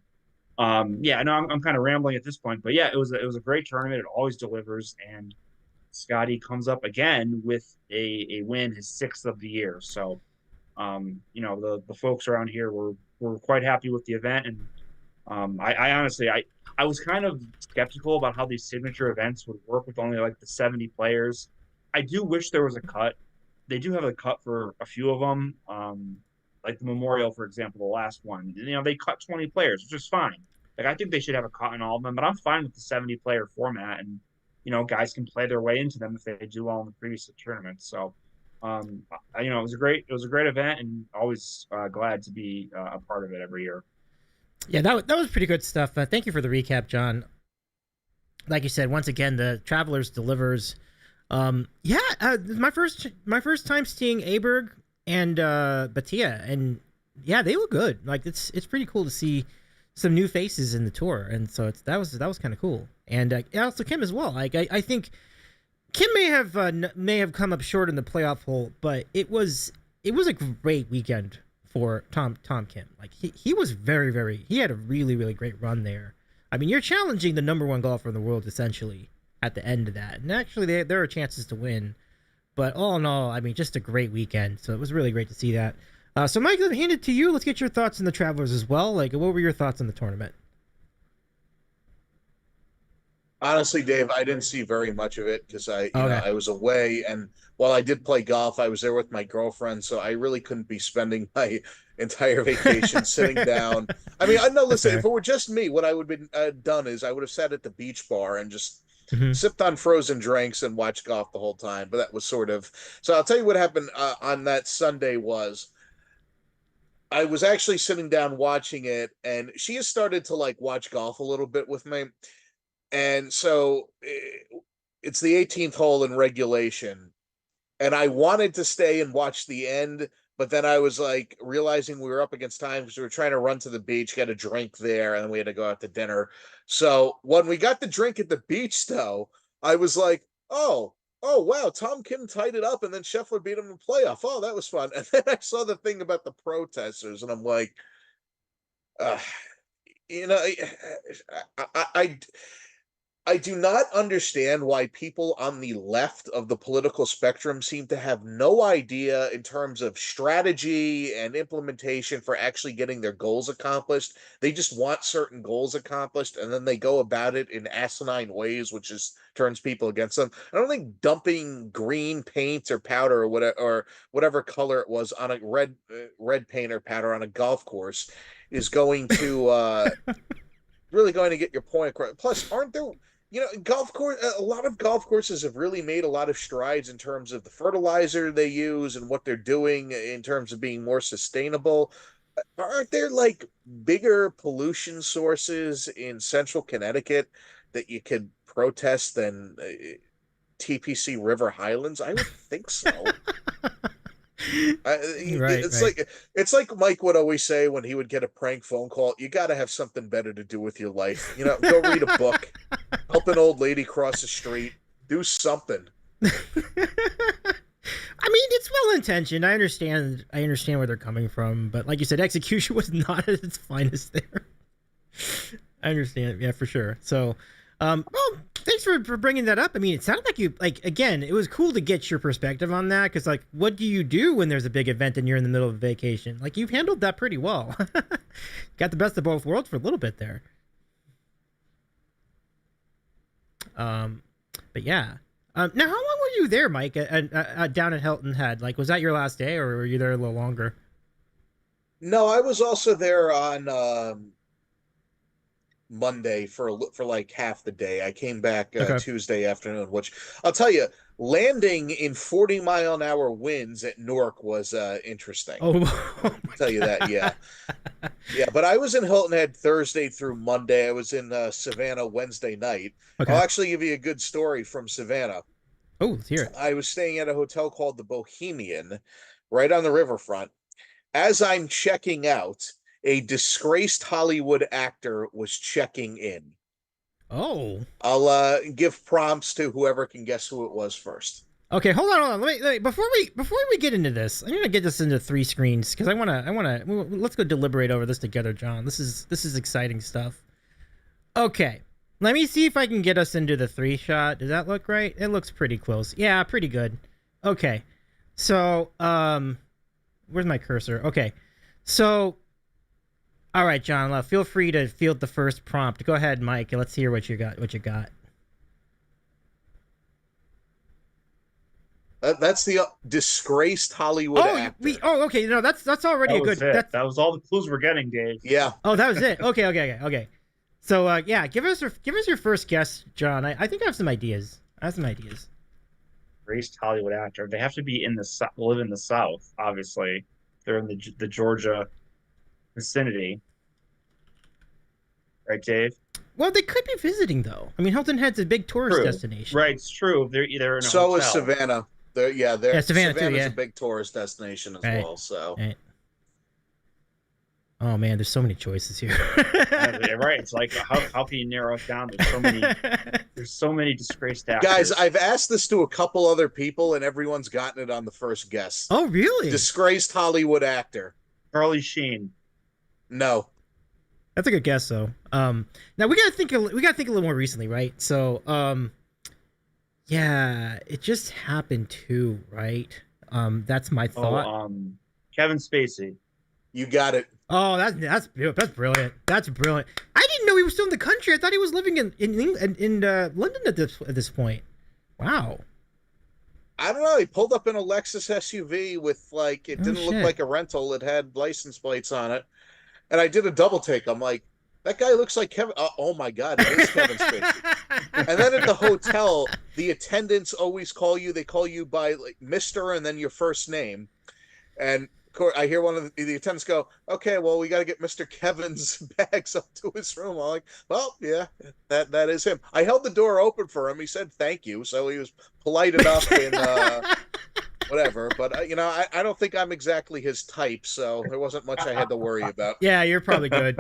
yeah, no, I'm kind of rambling at this point. But yeah, it was a great tournament. It always delivers. And Scotty comes up again with a win, his 6th of the year. So, the folks around here were quite happy with the event. And I honestly, I was kind of skeptical about how these signature events would work with only like the 70 players. I do wish there was a cut. They do have a cut for a few of them. Like the Memorial, for example, the last one, they cut 20 players, which is fine. Like, I think they should have a cut in all of them, but I'm fine with the 70-player format. And, guys can play their way into them if they do well in the previous tournaments. So, it was a great event, and always glad to be a part of it every year.
Yeah, that was pretty good stuff. Thank you for the recap, John. Like you said, once again, the Travelers delivers. My first time seeing Aberg and Batia, and yeah, they look good. Like it's pretty cool to see some new faces in the tour, and so that was kind of cool. And also Kim as well. Like I think Kim may have come up short in the playoff hole, but it was a great weekend for Tom Kim. Like he was he had a really, really great run there. I mean, you're challenging the number 1 golfer in the world essentially at the end of that. And actually there are chances to win. But all in all, I mean, just a great weekend. So it was really great to see that. So Mike, let me hand it to you. Let's get your thoughts on the Travelers as well. Like, what were your thoughts on the tournament?
Honestly, Dave, I didn't see very much of it because I was away, and while I did play golf, I was there with my girlfriend, so I really couldn't be spending my entire vacation sitting down. I mean, I know. Listen, if it were just me, what I would have been done is I would have sat at the beach bar and just sipped on frozen drinks and watched golf the whole time. But that was sort of so. I'll tell you what happened on that Sunday was. I was actually sitting down watching it, and she has started to like watch golf a little bit with me. And so it's the 18th hole in regulation. And I wanted to stay and watch the end, but then I was like realizing we were up against time because we were trying to run to the beach, get a drink there, and then we had to go out to dinner. So when we got the drink at the beach, though, I was like, oh, wow, Tom Kim tied it up, and then Scheffler beat him in the playoff. Oh, that was fun. And then I saw the thing about the protesters, and I'm like, I do not understand why people on the left of the political spectrum seem to have no idea in terms of strategy and implementation for actually getting their goals accomplished. They just want certain goals accomplished, and then they go about it in asinine ways, which just turns people against them. I don't think dumping green paint or powder or whatever color it was on a red paint or powder on a golf course is going to really going to get your point across. Plus, aren't there a lot of golf courses have really made a lot of strides in terms of the fertilizer they use and what they're doing in terms of being more sustainable. Aren't there like bigger pollution sources in central Connecticut that you could protest than TPC River Highlands? I would think so. It's like Mike would always say when he would get a prank phone call, you got to have something better to do with your life. Go read a book, help an old lady cross the street, do something.
I mean, it's well intentioned. I understand where they're coming from, but like you said, execution was not at its finest there. I understand, yeah, for sure. So, well, thanks for bringing that up. I mean, it sounded like you, like, again, it was cool to get your perspective on that, because, like, what do you do when there's a big event and you're in the middle of a vacation? Like, you've handled that pretty well. Got the best of both worlds for a little bit there. But yeah. Now, how long were you there, Mike, down at Hilton Head? Like, was that your last day, or were you there a little longer?
No, I was also there on Monday for like half the day. I came back
Okay.
Tuesday afternoon, which I'll tell you, landing in 40-mile-an-hour winds at Newark was interesting.
Oh,
I'll tell you that, yeah. Yeah, but I was in Hilton Head Thursday through Monday. I was in Savannah Wednesday night.
Okay.
I'll actually give you a good story from Savannah.
Oh, let's hear it.
I was staying at a hotel called the Bohemian, right on the riverfront. As I'm checking out, a disgraced Hollywood actor was checking in.
Oh.
I'll give prompts to whoever can guess who it was first.
Okay, hold on. Let me before we get into this, I'm gonna get this into 3 screens because I wanna let's go deliberate over this together, John. This is exciting stuff. Okay, let me see if I can get us into the 3 shot. Does that look right? It looks pretty close. Yeah, pretty good. Okay, so where's my cursor? Okay, so all right, John. Feel free to field the first prompt. Go ahead, Mike. Let's hear what you got.
That's the disgraced Hollywood actor.
Okay. No, that's already
That
a
was
good.
it. That was all the clues we're getting, Dave.
Yeah.
Oh, that was it. Okay. So, yeah, give us your first guess, John. I think I have some ideas.
Raced Hollywood actor. They have to be live in the South. Obviously, they're in the Georgia vicinity, right, Dave?
Well, they could be visiting though. I mean, Hilton Head's a big tourist destination.
Right, it's true. They're either in a
So
hotel.
is Savannah. Savannah
Savannah too,
is a big tourist destination as well. So,
right. Oh man, there's so many choices here.
Right, it's like how can you narrow it down? There's so many disgraced actors.
guys, I've asked this to a couple other people, and everyone's gotten it on the first guess.
Oh, really?
Disgraced Hollywood actor.
Charlie Sheen.
No.
That's a good guess, though. Now we gotta think a little more recently, right? So, yeah, it just happened too, right? That's my thought.
Kevin Spacey.
You got it.
Oh, that's brilliant. That's brilliant. I didn't know he was still in the country. I thought he was living in London at this point. Wow.
I don't know. He pulled up in a Lexus SUV with it didn't look like a rental. It had license plates on it. And I did a double take. I'm like, that guy looks like Kevin. Oh my God, it is Kevin Spacey. And then at the hotel, the attendants always call you. They call you by Mr. and then your first name. And I hear one of the attendants go, "Okay, well, we got to get Mr. Kevin's bags up to his room." I'm like, "Well, yeah, that is him." I held the door open for him. He said thank you, so he was polite enough and whatever. But I don't think I'm exactly his type, so there wasn't much I had to worry about.
Yeah, you're probably good.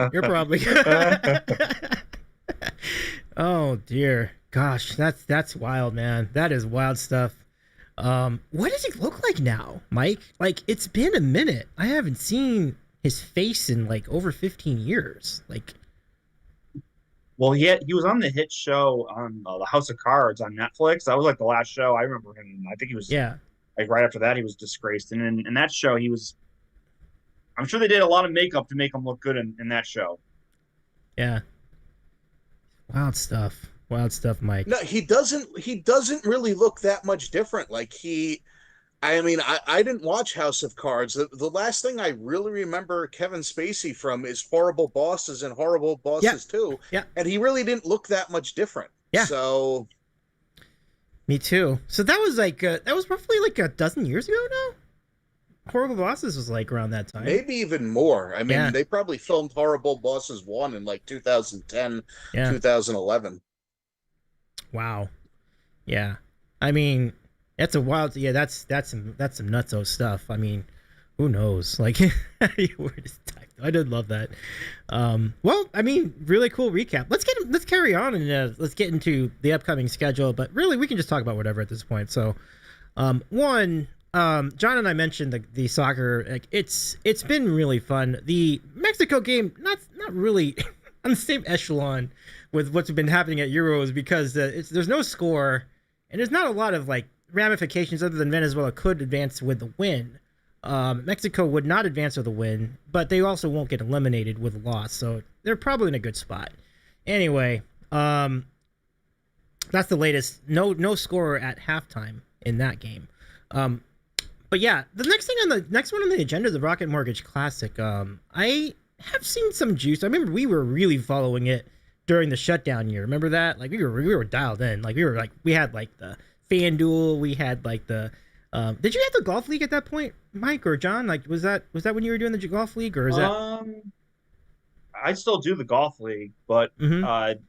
Oh dear, gosh, that's wild, man. That is wild stuff. What does he look like now, Mike? Like, it's been a minute. I haven't seen his face in over 15 years.
Well, he was on the hit show on the House of Cards on Netflix. That was the last show I remember him. I think he was right after that he was disgraced, and in that show he was. I'm sure they did a lot of makeup to make him look good in that show.
Yeah. Wild stuff, Mike.
No, he doesn't really look that much different. I didn't watch House of Cards. The last thing I really remember Kevin Spacey from is Horrible Bosses and Horrible Bosses 2.
Yeah.
And he really didn't look that much different.
Yeah.
So.
Me too. So that was that was roughly a dozen years ago now? Horrible Bosses was around that time.
Maybe even more. I mean, they probably filmed Horrible Bosses 1 in 2010, 2011.
Wow. Yeah. I mean, that's a wild. Yeah, that's some nutso stuff. I mean, who knows? I did love that. Well, I mean, really cool recap. Let's carry on and let's get into the upcoming schedule. But really, we can just talk about whatever at this point. So, John and I mentioned the soccer. It's been really fun. The Mexico game, not really on the same echelon with what's been happening at Euros because there's no score and there's not a lot of like ramifications other than Venezuela could advance with the win. Mexico would not advance with a win, but they also won't get eliminated with a loss, so they're probably in a good spot. Anyway, that's the latest. No score at halftime in that game. But yeah, the next one on the agenda is the Rocket Mortgage Classic. I have seen some juice. I remember we were really following it during the shutdown year. Remember that? Like we were dialed in. Like we had like the FanDuel. We had like the. Did you have the golf league at that point, Mike or John? Like was that when you were doing the golf league, or is that?
I still do the golf league, but
Mm-hmm.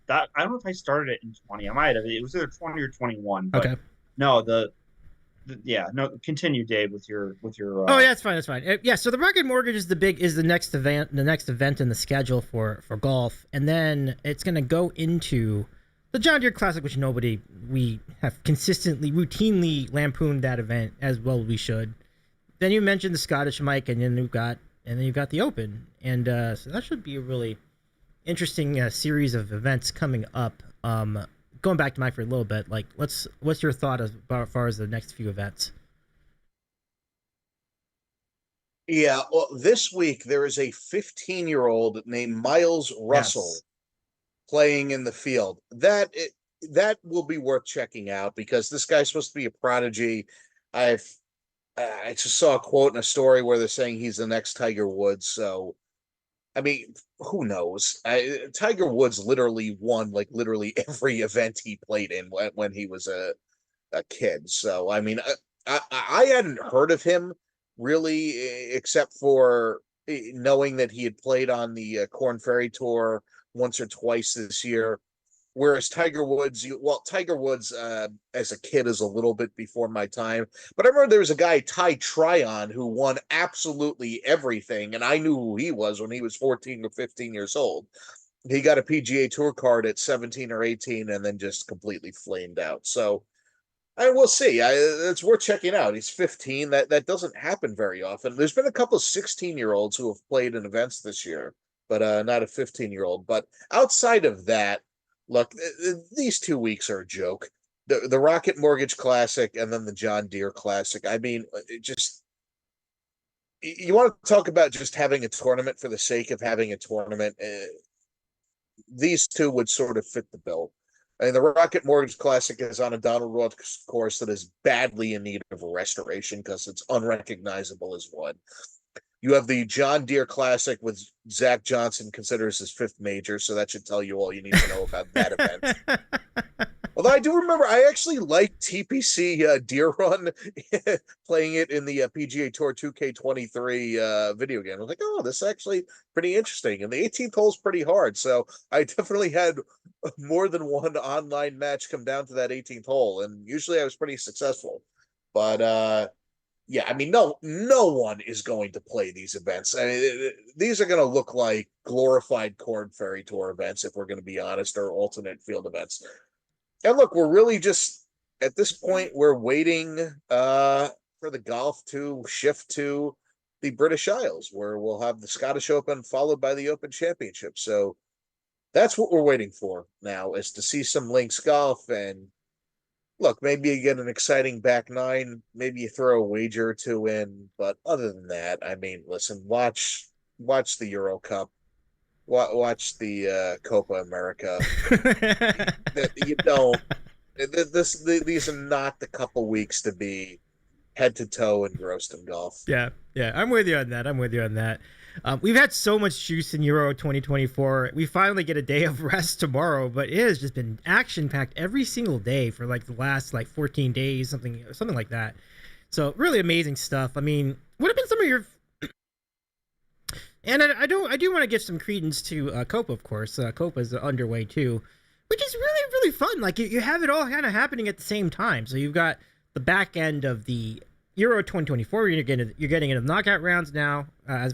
that I don't know if I started it in 20. I might have. It was either 20 or 21. But
Okay.
no, no. Continue, Dave, with your.
Oh yeah, it's fine. It's fine. Yeah. So the Rocket Mortgage is the next event in the schedule for golf, and then it's gonna go into the John Deere Classic, which we have consistently, routinely lampooned that event as well as we should. Then you mentioned the Scottish Mike, and then you've got the Open, and so that should be a really interesting series of events coming up. Going back to Mike for a little bit, like what's your thought as far as the next few events?
Yeah, well, this week there is a 15-year-old named Miles Russell playing in the field. That will be worth checking out because this guy's supposed to be a prodigy. I just saw a quote in a story where they're saying he's the next Tiger Woods. So, I mean, who knows? Tiger Woods literally won like literally every event he played in when he was a kid. So, I mean, I hadn't heard of him really, except for knowing that he had played on the Corn Ferry Tour once or twice this year. Whereas Tiger Woods as a kid is a little bit before my time. But I remember there was a guy, Ty Tryon, who won absolutely everything, and I knew who he was when he was 14 or 15 years old. He got a PGA Tour card at 17 or 18 and then just completely flamed out. So I will see. It's worth checking out. He's 15. That doesn't happen very often. There's been a couple of 16-year-olds who have played in events this year, but not a 15-year-old. But outside of that, look, these 2 weeks are a joke. The Rocket Mortgage Classic and then the John Deere Classic. I mean, you want to talk about just having a tournament for the sake of having a tournament. These two would sort of fit the bill. I mean, the Rocket Mortgage Classic is on a Donald Ross course that is badly in need of a restoration because it's unrecognizable as one. You have the John Deere Classic with Zach Johnson considers his fifth major, so that should tell you all you need to know about that event. Although I do remember, I actually liked TPC Deer Run, playing it in the PGA Tour 2K23 video game. I was like, oh, this is actually pretty interesting. And the 18th hole is pretty hard, so I definitely had more than one online match come down to that 18th hole, and usually I was pretty successful. But yeah, I mean, no one is going to play these events. I mean, these are going to look like glorified Corn Ferry Tour events, if we're going to be honest, or alternate field events. And look, we're really just at this point we're waiting for the golf to shift to the British Isles, where we'll have the Scottish Open followed by the Open Championship. So that's what we're waiting for now, is to see some links golf. And look, maybe you get an exciting back nine, maybe you throw a wager or two in, but other than that, I mean, listen, watch the Euro Cup. Watch the Copa America. You don't. These are not the couple weeks to be head to toe engrossed in golf.
Yeah, I'm with you on that. We've had so much juice in Euro 2024. We finally get a day of rest tomorrow, but it has just been action packed every single day for like the last 14 days, something like that. So really amazing stuff. I mean, what have been some of your? And I do want to give some credence to Copa, of course. Copa is underway too, which is really, really fun. Like you have it all kind of happening at the same time. So you've got the back end of the Euro 2024. You're getting into the knockout rounds now,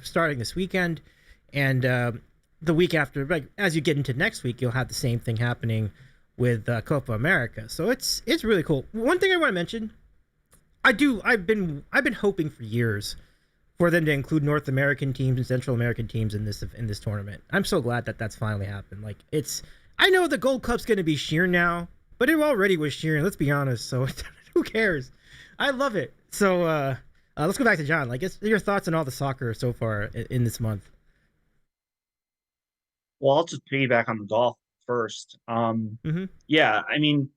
starting this weekend, and the week after. Like as you get into next week, you'll have the same thing happening with Copa America. So it's really cool. One thing I want to mention, I've been hoping for years for them to include North American teams and Central American teams in this tournament. I'm so glad that that's finally happened. Like I know the Gold Cup's going to be sheer now, but it already was sheer. Let's be honest. So who cares? I love it. So let's go back to John. Like, your thoughts on all the soccer so far in this month.
Well, I'll just piggyback on the golf first.
Mm-hmm.
Yeah, I mean,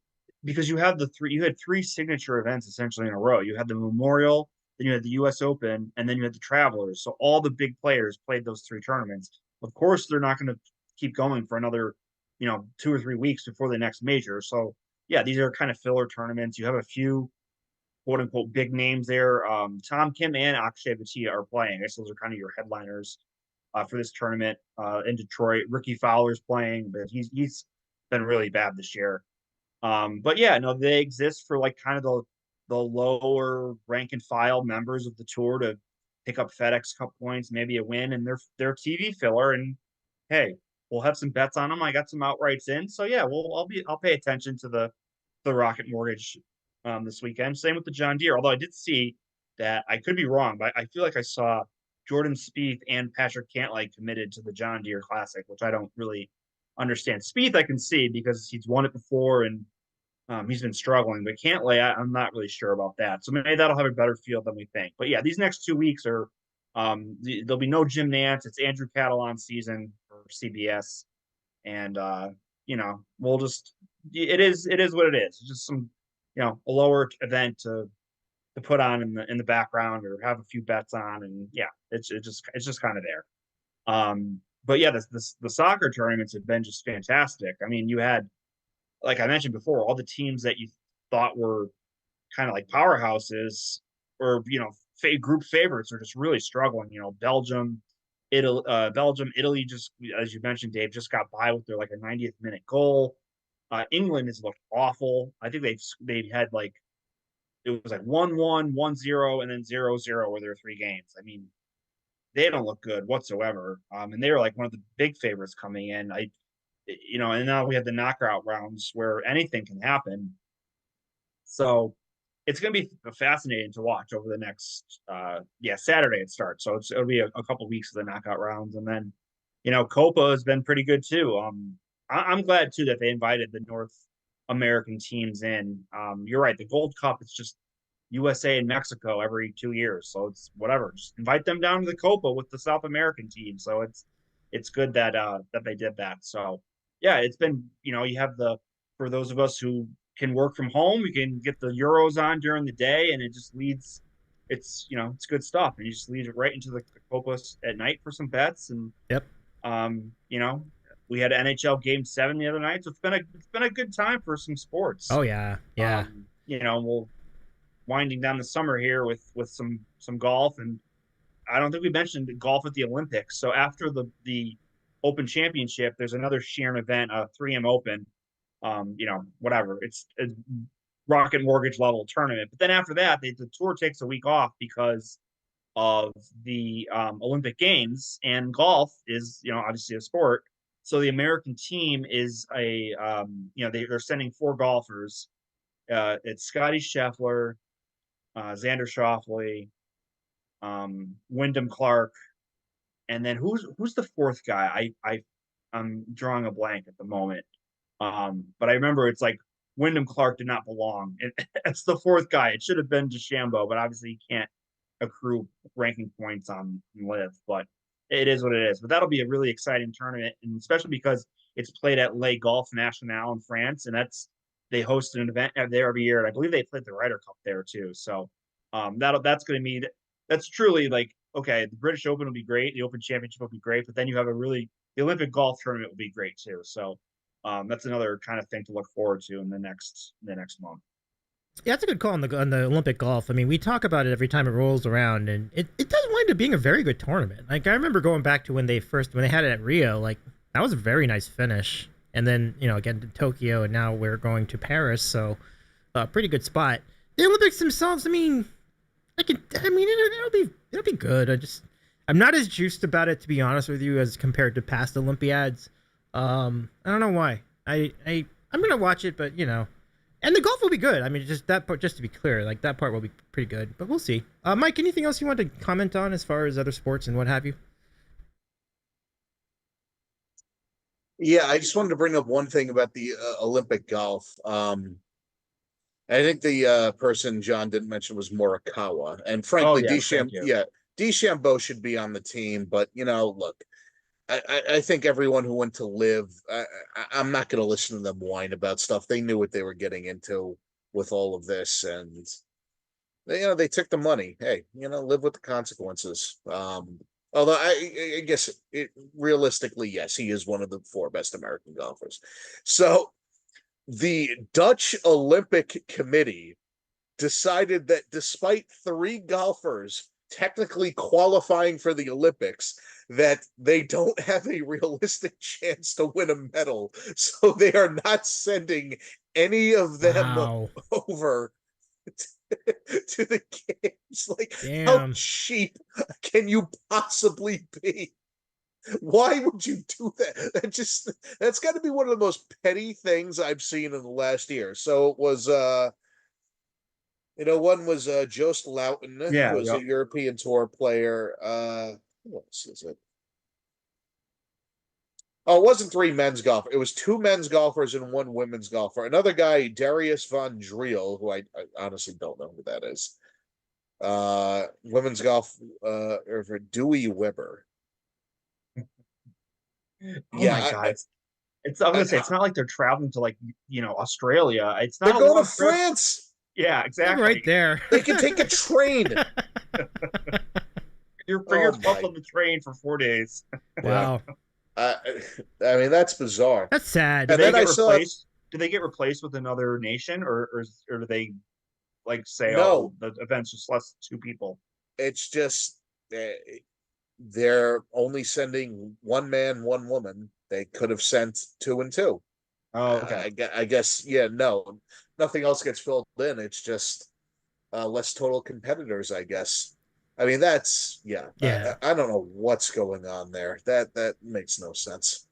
because you had three signature events essentially in a row. You had the Memorial, then you had the U.S. Open, and then you had the Travelers. So all the big players played those three tournaments. Of course, they're not going to keep going for another, 2 or 3 weeks before the next major. So yeah, these are kind of filler tournaments. You have a few quote unquote big names there. Tom Kim and Akshay Bhatia are playing. I guess those are kind of your headliners for this tournament in Detroit. Ricky Fowler's playing, but he's been really bad this year. But yeah, no, they exist for like kind of the lower rank and file members of the tour to pick up FedEx Cup points, maybe a win, and they're TV filler. And hey, we'll have some bets on them. I got some outrights in, so yeah, I'll pay attention to the Rocket Mortgage this weekend. Same with the John Deere. Although I did see that, I could be wrong, but I feel like I saw Jordan Spieth and Patrick Cantlay committed to the John Deere Classic, which I don't really understand. Spieth I can see because he's won it before and he's been struggling, but Cantlay I'm not really sure about that. So maybe that'll have a better field than we think. But yeah, these next 2 weeks are there'll be no Jim Nantz. It's Andrew Catalan season for CBS, and we'll just it is what it is. It's just some a lower event to put on in the background or have a few bets on, and yeah, it's just kind of there. But yeah, the soccer tournaments have been just fantastic. I mean, you had, like I mentioned before, all the teams that you thought were kind of like powerhouses or group favorites are just really struggling. Italy just, as you mentioned, Dave, just got by with their like a 90th minute goal. England has looked awful. I think they had like it was like 1-1, 1-0, and then 0-0 were their three games. I mean, they don't look good whatsoever. And they were like one of the big favorites coming in. And now we have the knockout rounds where anything can happen. So it's going to be fascinating to watch over the next, Saturday it starts. So it'll be a couple weeks of the knockout rounds. And then, Copa has been pretty good too. I'm glad too that they invited the North American teams in. You're right. The Gold Cup, it's just USA and Mexico every 2 years. So it's whatever. Just invite them down to the Copa with the South American team. So it's good that they did that. So yeah, it's been, you have for those of us who can work from home, we can get the Euros on during the day, and it just leads, it's good stuff. And you just lead it right into the Copa at night for some bets. And
Yep.
We had NHL Game 7 the other night, so it's been a good time for some sports.
Oh yeah, yeah.
We'll winding down the summer here with some golf, and I don't think we mentioned golf at the Olympics. So after the Open Championship, there's another Sheeran event, a 3M Open. Whatever. It's a Rocket Mortgage level tournament. But then after that, the tour takes a week off because of the Olympic Games, and golf is obviously a sport. So the American team is they're sending 4 golfers. It's Scotty Scheffler, Xander Schauffele, Wyndham Clark, and then who's the fourth guy? I'm drawing a blank at the moment. But I remember it's like Wyndham Clark did not belong. It's the fourth guy. It should have been DeChambeau, but obviously he can't accrue ranking points on Live. But it is what it is. But that'll be a really exciting tournament, and especially because it's played at Les Golf National in France, and they host an event there every year. And I believe they played the Ryder Cup there too. So that's truly like, okay, the British Open will be great, the Open Championship will be great, but then you have the Olympic golf tournament will be great too. So that's another kind of thing to look forward to in the next month.
Yeah, that's a good call on the Olympic golf. I mean, we talk about it every time it rolls around, and it does wind up being a very good tournament. Like, I remember going back to when they had it at Rio. Like, that was a very nice finish. And then again to Tokyo, and now we're going to Paris. So, pretty good spot. The Olympics themselves, I mean, it'll be good. I'm not as juiced about it, to be honest with you, as compared to past Olympiads. I don't know why. I'm gonna watch it, but and the golf will be good. I mean, just that part, just to be clear, like that part will be pretty good, but we'll see. Mike, anything else you want to comment on as far as other sports and what have you?
Yeah, I just wanted to bring up one thing about the Olympic golf. I think the person John didn't mention was Morikawa, and
Oh
frankly,
yes, thank you.
DeChambeau should be on the team. But look, I think everyone who went to live, I'm not going to listen to them whine about stuff. They knew what they were getting into with all of this, and they took the money. Hey, live with the consequences. Although I guess realistically, yes, he is one of the four best American golfers. So the Dutch Olympic Committee decided that despite three golfers technically qualifying for the Olympics, that they don't have a realistic chance to win a medal. So they are not sending any of them
Wow.
over to the games. Like, how
Damn.
cheap can you possibly be? Why would you do that? That's got to be one of the most petty things I've seen in the last year. So it was one was Jost Loughton, who
Yeah,
was
yep.
a European tour player. Who else is it? Oh, it wasn't three men's golf. It was two men's golfers and one women's golfer. Another guy, Darius von Driel, who I honestly don't know who that is. Women's golf, or for Dewey Weber.
Oh my God. I'm gonna say it's not like they're traveling to Australia. It's not
they're
a
going
long
to
trip.
France.
Yeah, exactly.
Right there.
They can take a train.
You're yourself on the train for 4 days.
Wow.
I mean, that's bizarre.
That's sad.
And then I saw.
Do they get replaced with another nation, or do they say,
No.
oh, the event's just less than 2 people?
It's just they're only sending one man, one woman. They could have sent 2 and 2.
Oh, okay.
I guess, no, nothing else gets filled in. It's just less total competitors, I guess. I mean, that's I don't know what's going on there. That makes no sense.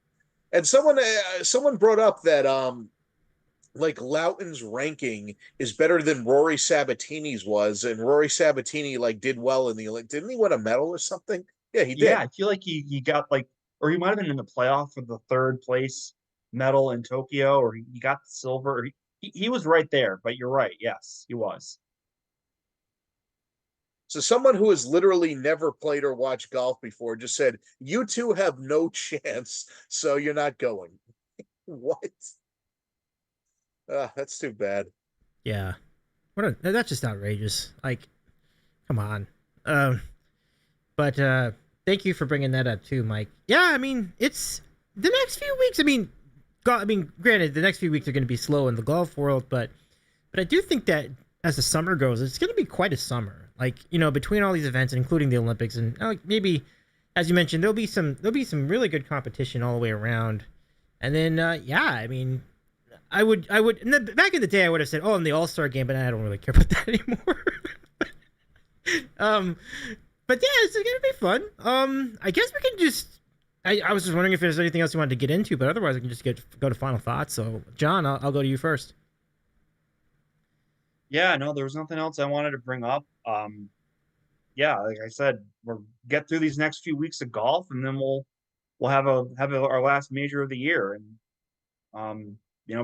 And someone brought up that Loughton's ranking is better than Rory Sabatini's was, and Rory Sabatini did well in the Olympics. Didn't he win a medal or something? Yeah, he did.
Yeah, I feel like he got or he might have been in the playoff for the 3rd place medal in Tokyo, or he got the silver. Or he was right there, but you're right. Yes, he was.
So someone who has literally never played or watched golf before just said, "You two have no chance, so you're not going." What? That's too bad.
Yeah. That's just outrageous. Come on. But thank you for bringing that up too, Mike. Yeah, I mean, it's the next few weeks. I mean, granted, the next few weeks are going to be slow in the golf world, but I do think that as the summer goes, it's going to be quite a summer. Between all these events, including the Olympics, and maybe, as you mentioned, there'll be some really good competition all the way around. And then, I mean, I would back in the day I would have said, oh, in the All-Star game, but I don't really care about that anymore. But yeah, it's gonna be fun. I guess we can just. I was just wondering if there's anything else you wanted to get into, but otherwise, we can just go to final thoughts. So, John, I'll go to you first.
Yeah, no, there was nothing else I wanted to bring up. Yeah, like I said, we'll get through these next few weeks of golf, and then we'll have our last major of the year, and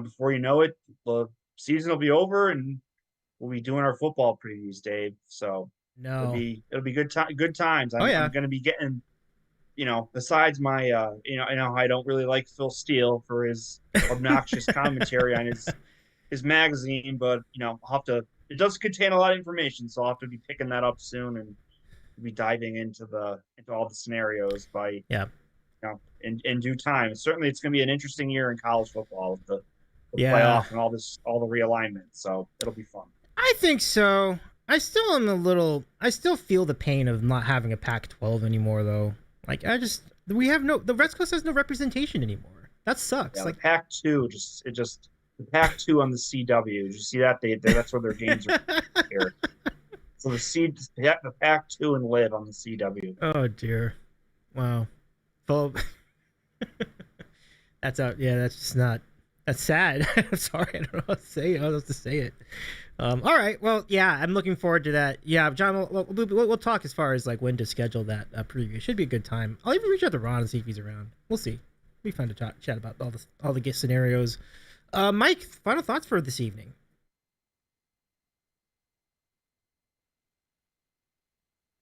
before you know it, the season will be over, and we'll be doing our football previews, Dave. So
No.
it'll be good times. I'm going to be getting, besides my, I know I don't really like Phil Steele for his obnoxious commentary on his magazine, but I'll have to. It does contain a lot of information, so I'll have to be picking that up soon and be diving into all the scenarios in due time. Certainly, it's going to be an interesting year in college football with the playoff and all the realignment. So it'll be fun.
I think so. I still feel the pain of not having a Pac-12 anymore, though. The West Coast has no representation anymore. That sucks.
Yeah, Pac-2 the Pac-2 on the CW. Did you see that? That's where their games are here. So the Pac-2 and live on the CW.
Oh dear. Wow. Well, that's out. Yeah, that's just not. That's sad. I'm sorry. I don't know how to say it. All right. Well, yeah, I'm looking forward to that. Yeah, John, we'll talk as far as when to schedule that preview. It should be a good time. I'll even reach out to Ron and see if he's around. We'll see. be fun to chat about all the guest scenarios. Mike, final thoughts for this evening?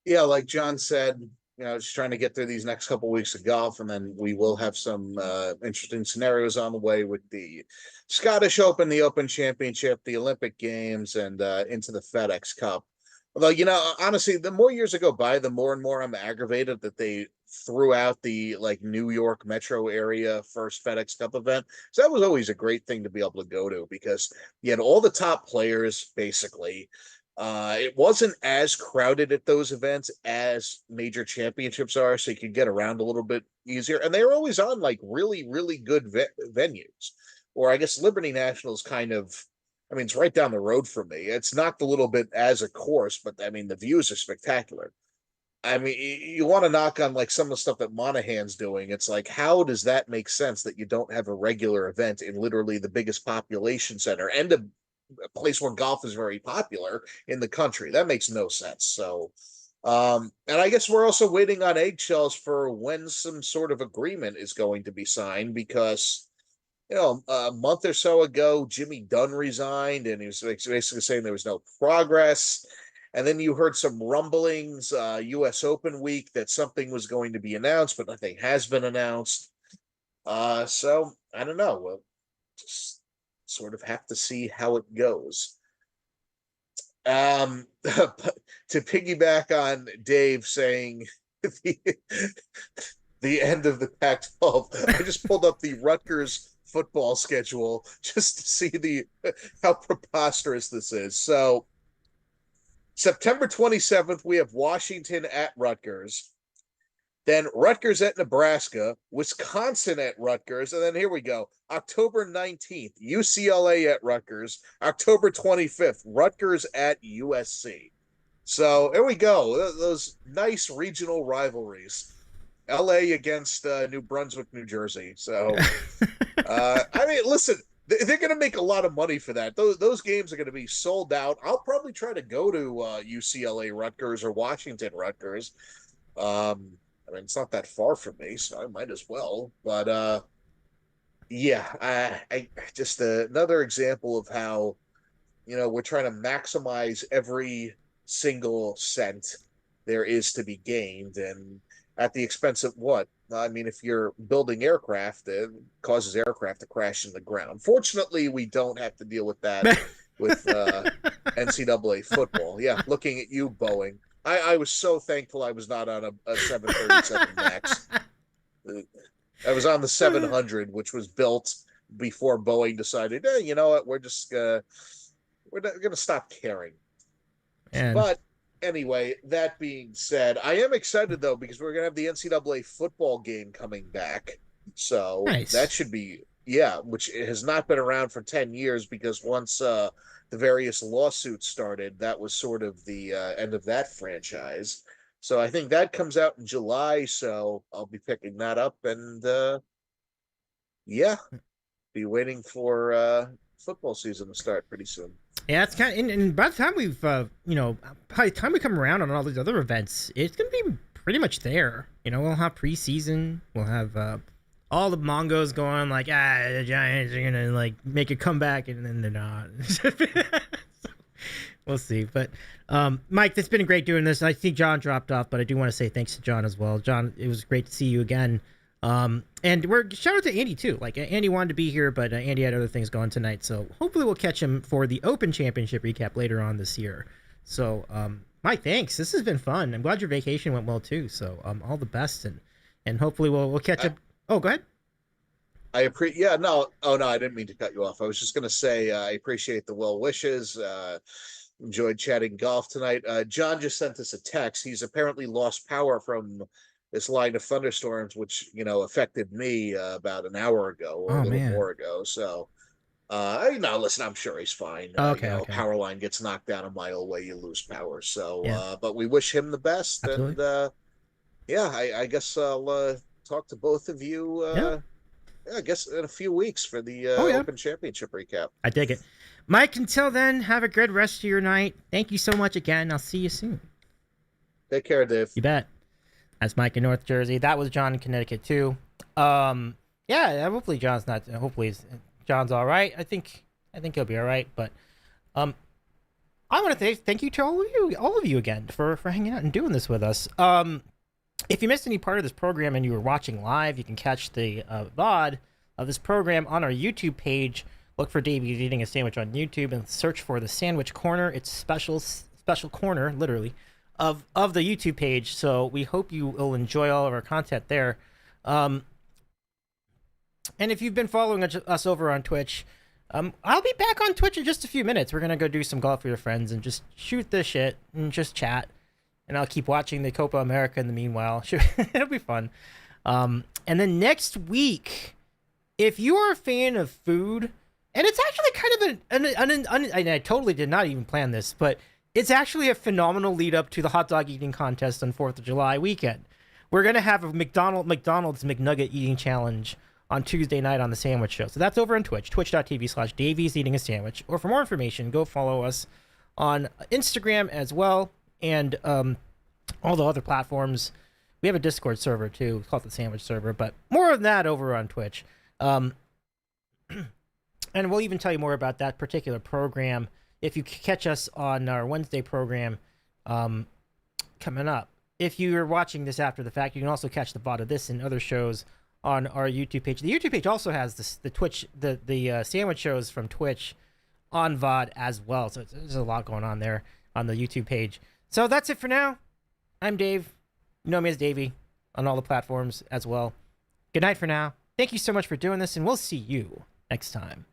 Yeah, like John said, just trying to get through these next couple of weeks of golf, and then we will have some interesting scenarios on the way with the Scottish Open, the Open Championship, the Olympic Games, and into the FedEx Cup. Although, honestly, the more years that go by, the more and more I'm aggravated that they threw out the New York metro area first FedEx Cup event. So that was always a great thing to be able to go to because you had all the top players basically. It wasn't as crowded at those events as major championships are, so you could get around a little bit easier. And they were always on really, really good venues. Or I guess Liberty National is kind of, I mean, it's right down the road from me. It's knocked a little bit as a course, but I mean, the views are spectacular. I mean, you want to knock on some of the stuff that Monahan's doing. It's like, how does that make sense that you don't have a regular event in literally the biggest population center and a place where golf is very popular in the country? That makes no sense. So, and I guess we're also waiting on eggshells for when some sort of agreement is going to be signed because, a month or so ago, Jimmy Dunn resigned and he was basically saying there was no progress. And then you heard some rumblings, U.S. Open week, that something was going to be announced, but nothing has been announced. So I don't know. We'll just sort of have to see how it goes. To piggyback on Dave saying the end of the Pac-12, I just pulled up the Rutgers football schedule just to see how preposterous this is. So September 27th, we have Washington at Rutgers. Then Rutgers at Nebraska, Wisconsin at Rutgers, and then here we go. October 19th, UCLA at Rutgers. October 25th, Rutgers at USC. So here we go. Those nice regional rivalries. LA against New Brunswick, New Jersey. So, I mean, listen, they're going to make a lot of money for that. Those games are going to be sold out. I'll probably try to go to UCLA Rutgers or Washington Rutgers. I mean, it's not that far from me, so I might as well. But yeah, I just another example of how we're trying to maximize every single cent there is to be gained, and at the expense of what? I mean, if you're building aircraft, it causes aircraft to crash in the ground. Fortunately, we don't have to deal with that with NCAA football. Yeah, looking at you, Boeing. I was so thankful I was not on a 737 MAX. I was on the 700, which was built before Boeing decided, you know what, we're not going to stop caring.
And
But anyway, that being said, I am excited though because we're going to have the NCAA football game coming back. So
nice.
That should be, which has not been around for 10 years because once the various lawsuits started, that was sort of the end of that franchise. So I think that comes out in July. So I'll be picking that up and be waiting for football season to start pretty soon.
Yeah, it's kind of, and by the time we've, by the time we come around on all these other events, it's going to be pretty much there. We'll have preseason. We'll have all the Mongos going like, the Giants are going to make a comeback, and then they're not. So, we'll see. But Mike, it's been great doing this. I think John dropped off, but I do want to say thanks to John as well. John, it was great to see you again. And we're shout out to Andy too. Andy wanted to be here, but Andy had other things going tonight. So hopefully we'll catch him for the Open Championship recap later on this year. So, Mike, thanks. This has been fun. I'm glad your vacation went well too. So, all the best, and hopefully we'll catch up. Oh, go ahead.
I appreciate. Yeah, no. Oh no, I didn't mean to cut you off. I was just gonna say I appreciate the well wishes. Enjoyed chatting golf tonight. John just sent us a text. He's apparently lost power from this line of thunderstorms, which affected me about an hour ago or a little more ago. So, listen, I'm sure he's fine.
Okay.
Power line gets knocked down a mile away, you lose power. So, but we wish him the best.
Absolutely.
And I guess I'll talk to both of you. I guess in a few weeks for the Open Championship recap.
I dig it. Mike, until then, have a good rest of your night. Thank you so much again. I'll see you soon.
Take care, Dave.
You bet. That's Mike in North Jersey. That was John in Connecticut, too. Yeah, hopefully John's not. Hopefully John's all right. I think he'll be all right. But I want to thank you to all of you again for hanging out and doing this with us. If you missed any part of this program and you were watching live, you can catch the VOD of this program on our YouTube page. Look for Davey's Eating a Sandwich on YouTube and search for the Sandwich Corner. It's special corner, literally, of the YouTube page. So we hope you will enjoy all of our content there. And if you've been following us over on Twitch, I'll be back on Twitch in just a few minutes. We're going to go do some golf with your friends and just shoot the shit and just chat. And I'll keep watching the Copa America in the meanwhile. It'll be fun. And then next week, if you are a fan of food, and it's actually kind of and I totally did not even plan this, but it's actually a phenomenal lead up to the hot dog eating contest on 4th of July weekend. We're going to have a McDonald's McNugget eating challenge on Tuesday night on the Sandwich Show. So that's over on Twitch, twitch.tv/Davies Eating a Sandwich. Or for more information, go follow us on Instagram as well. And all the other platforms. We have a Discord server too, called the Sandwich Server, but more of that over on Twitch. And we'll even tell you more about that particular program if you catch us on our Wednesday program coming up. If you're watching this after the fact, you can also catch the VOD of this and other shows on our YouTube page. The YouTube page also has the Twitch, the Sandwich shows from Twitch on VOD as well. So there's a lot going on there on the YouTube page. So that's it for now. I'm Dave. You know me as Davey on all the platforms as well. Good night for now. Thank you so much for doing this, and we'll see you next time.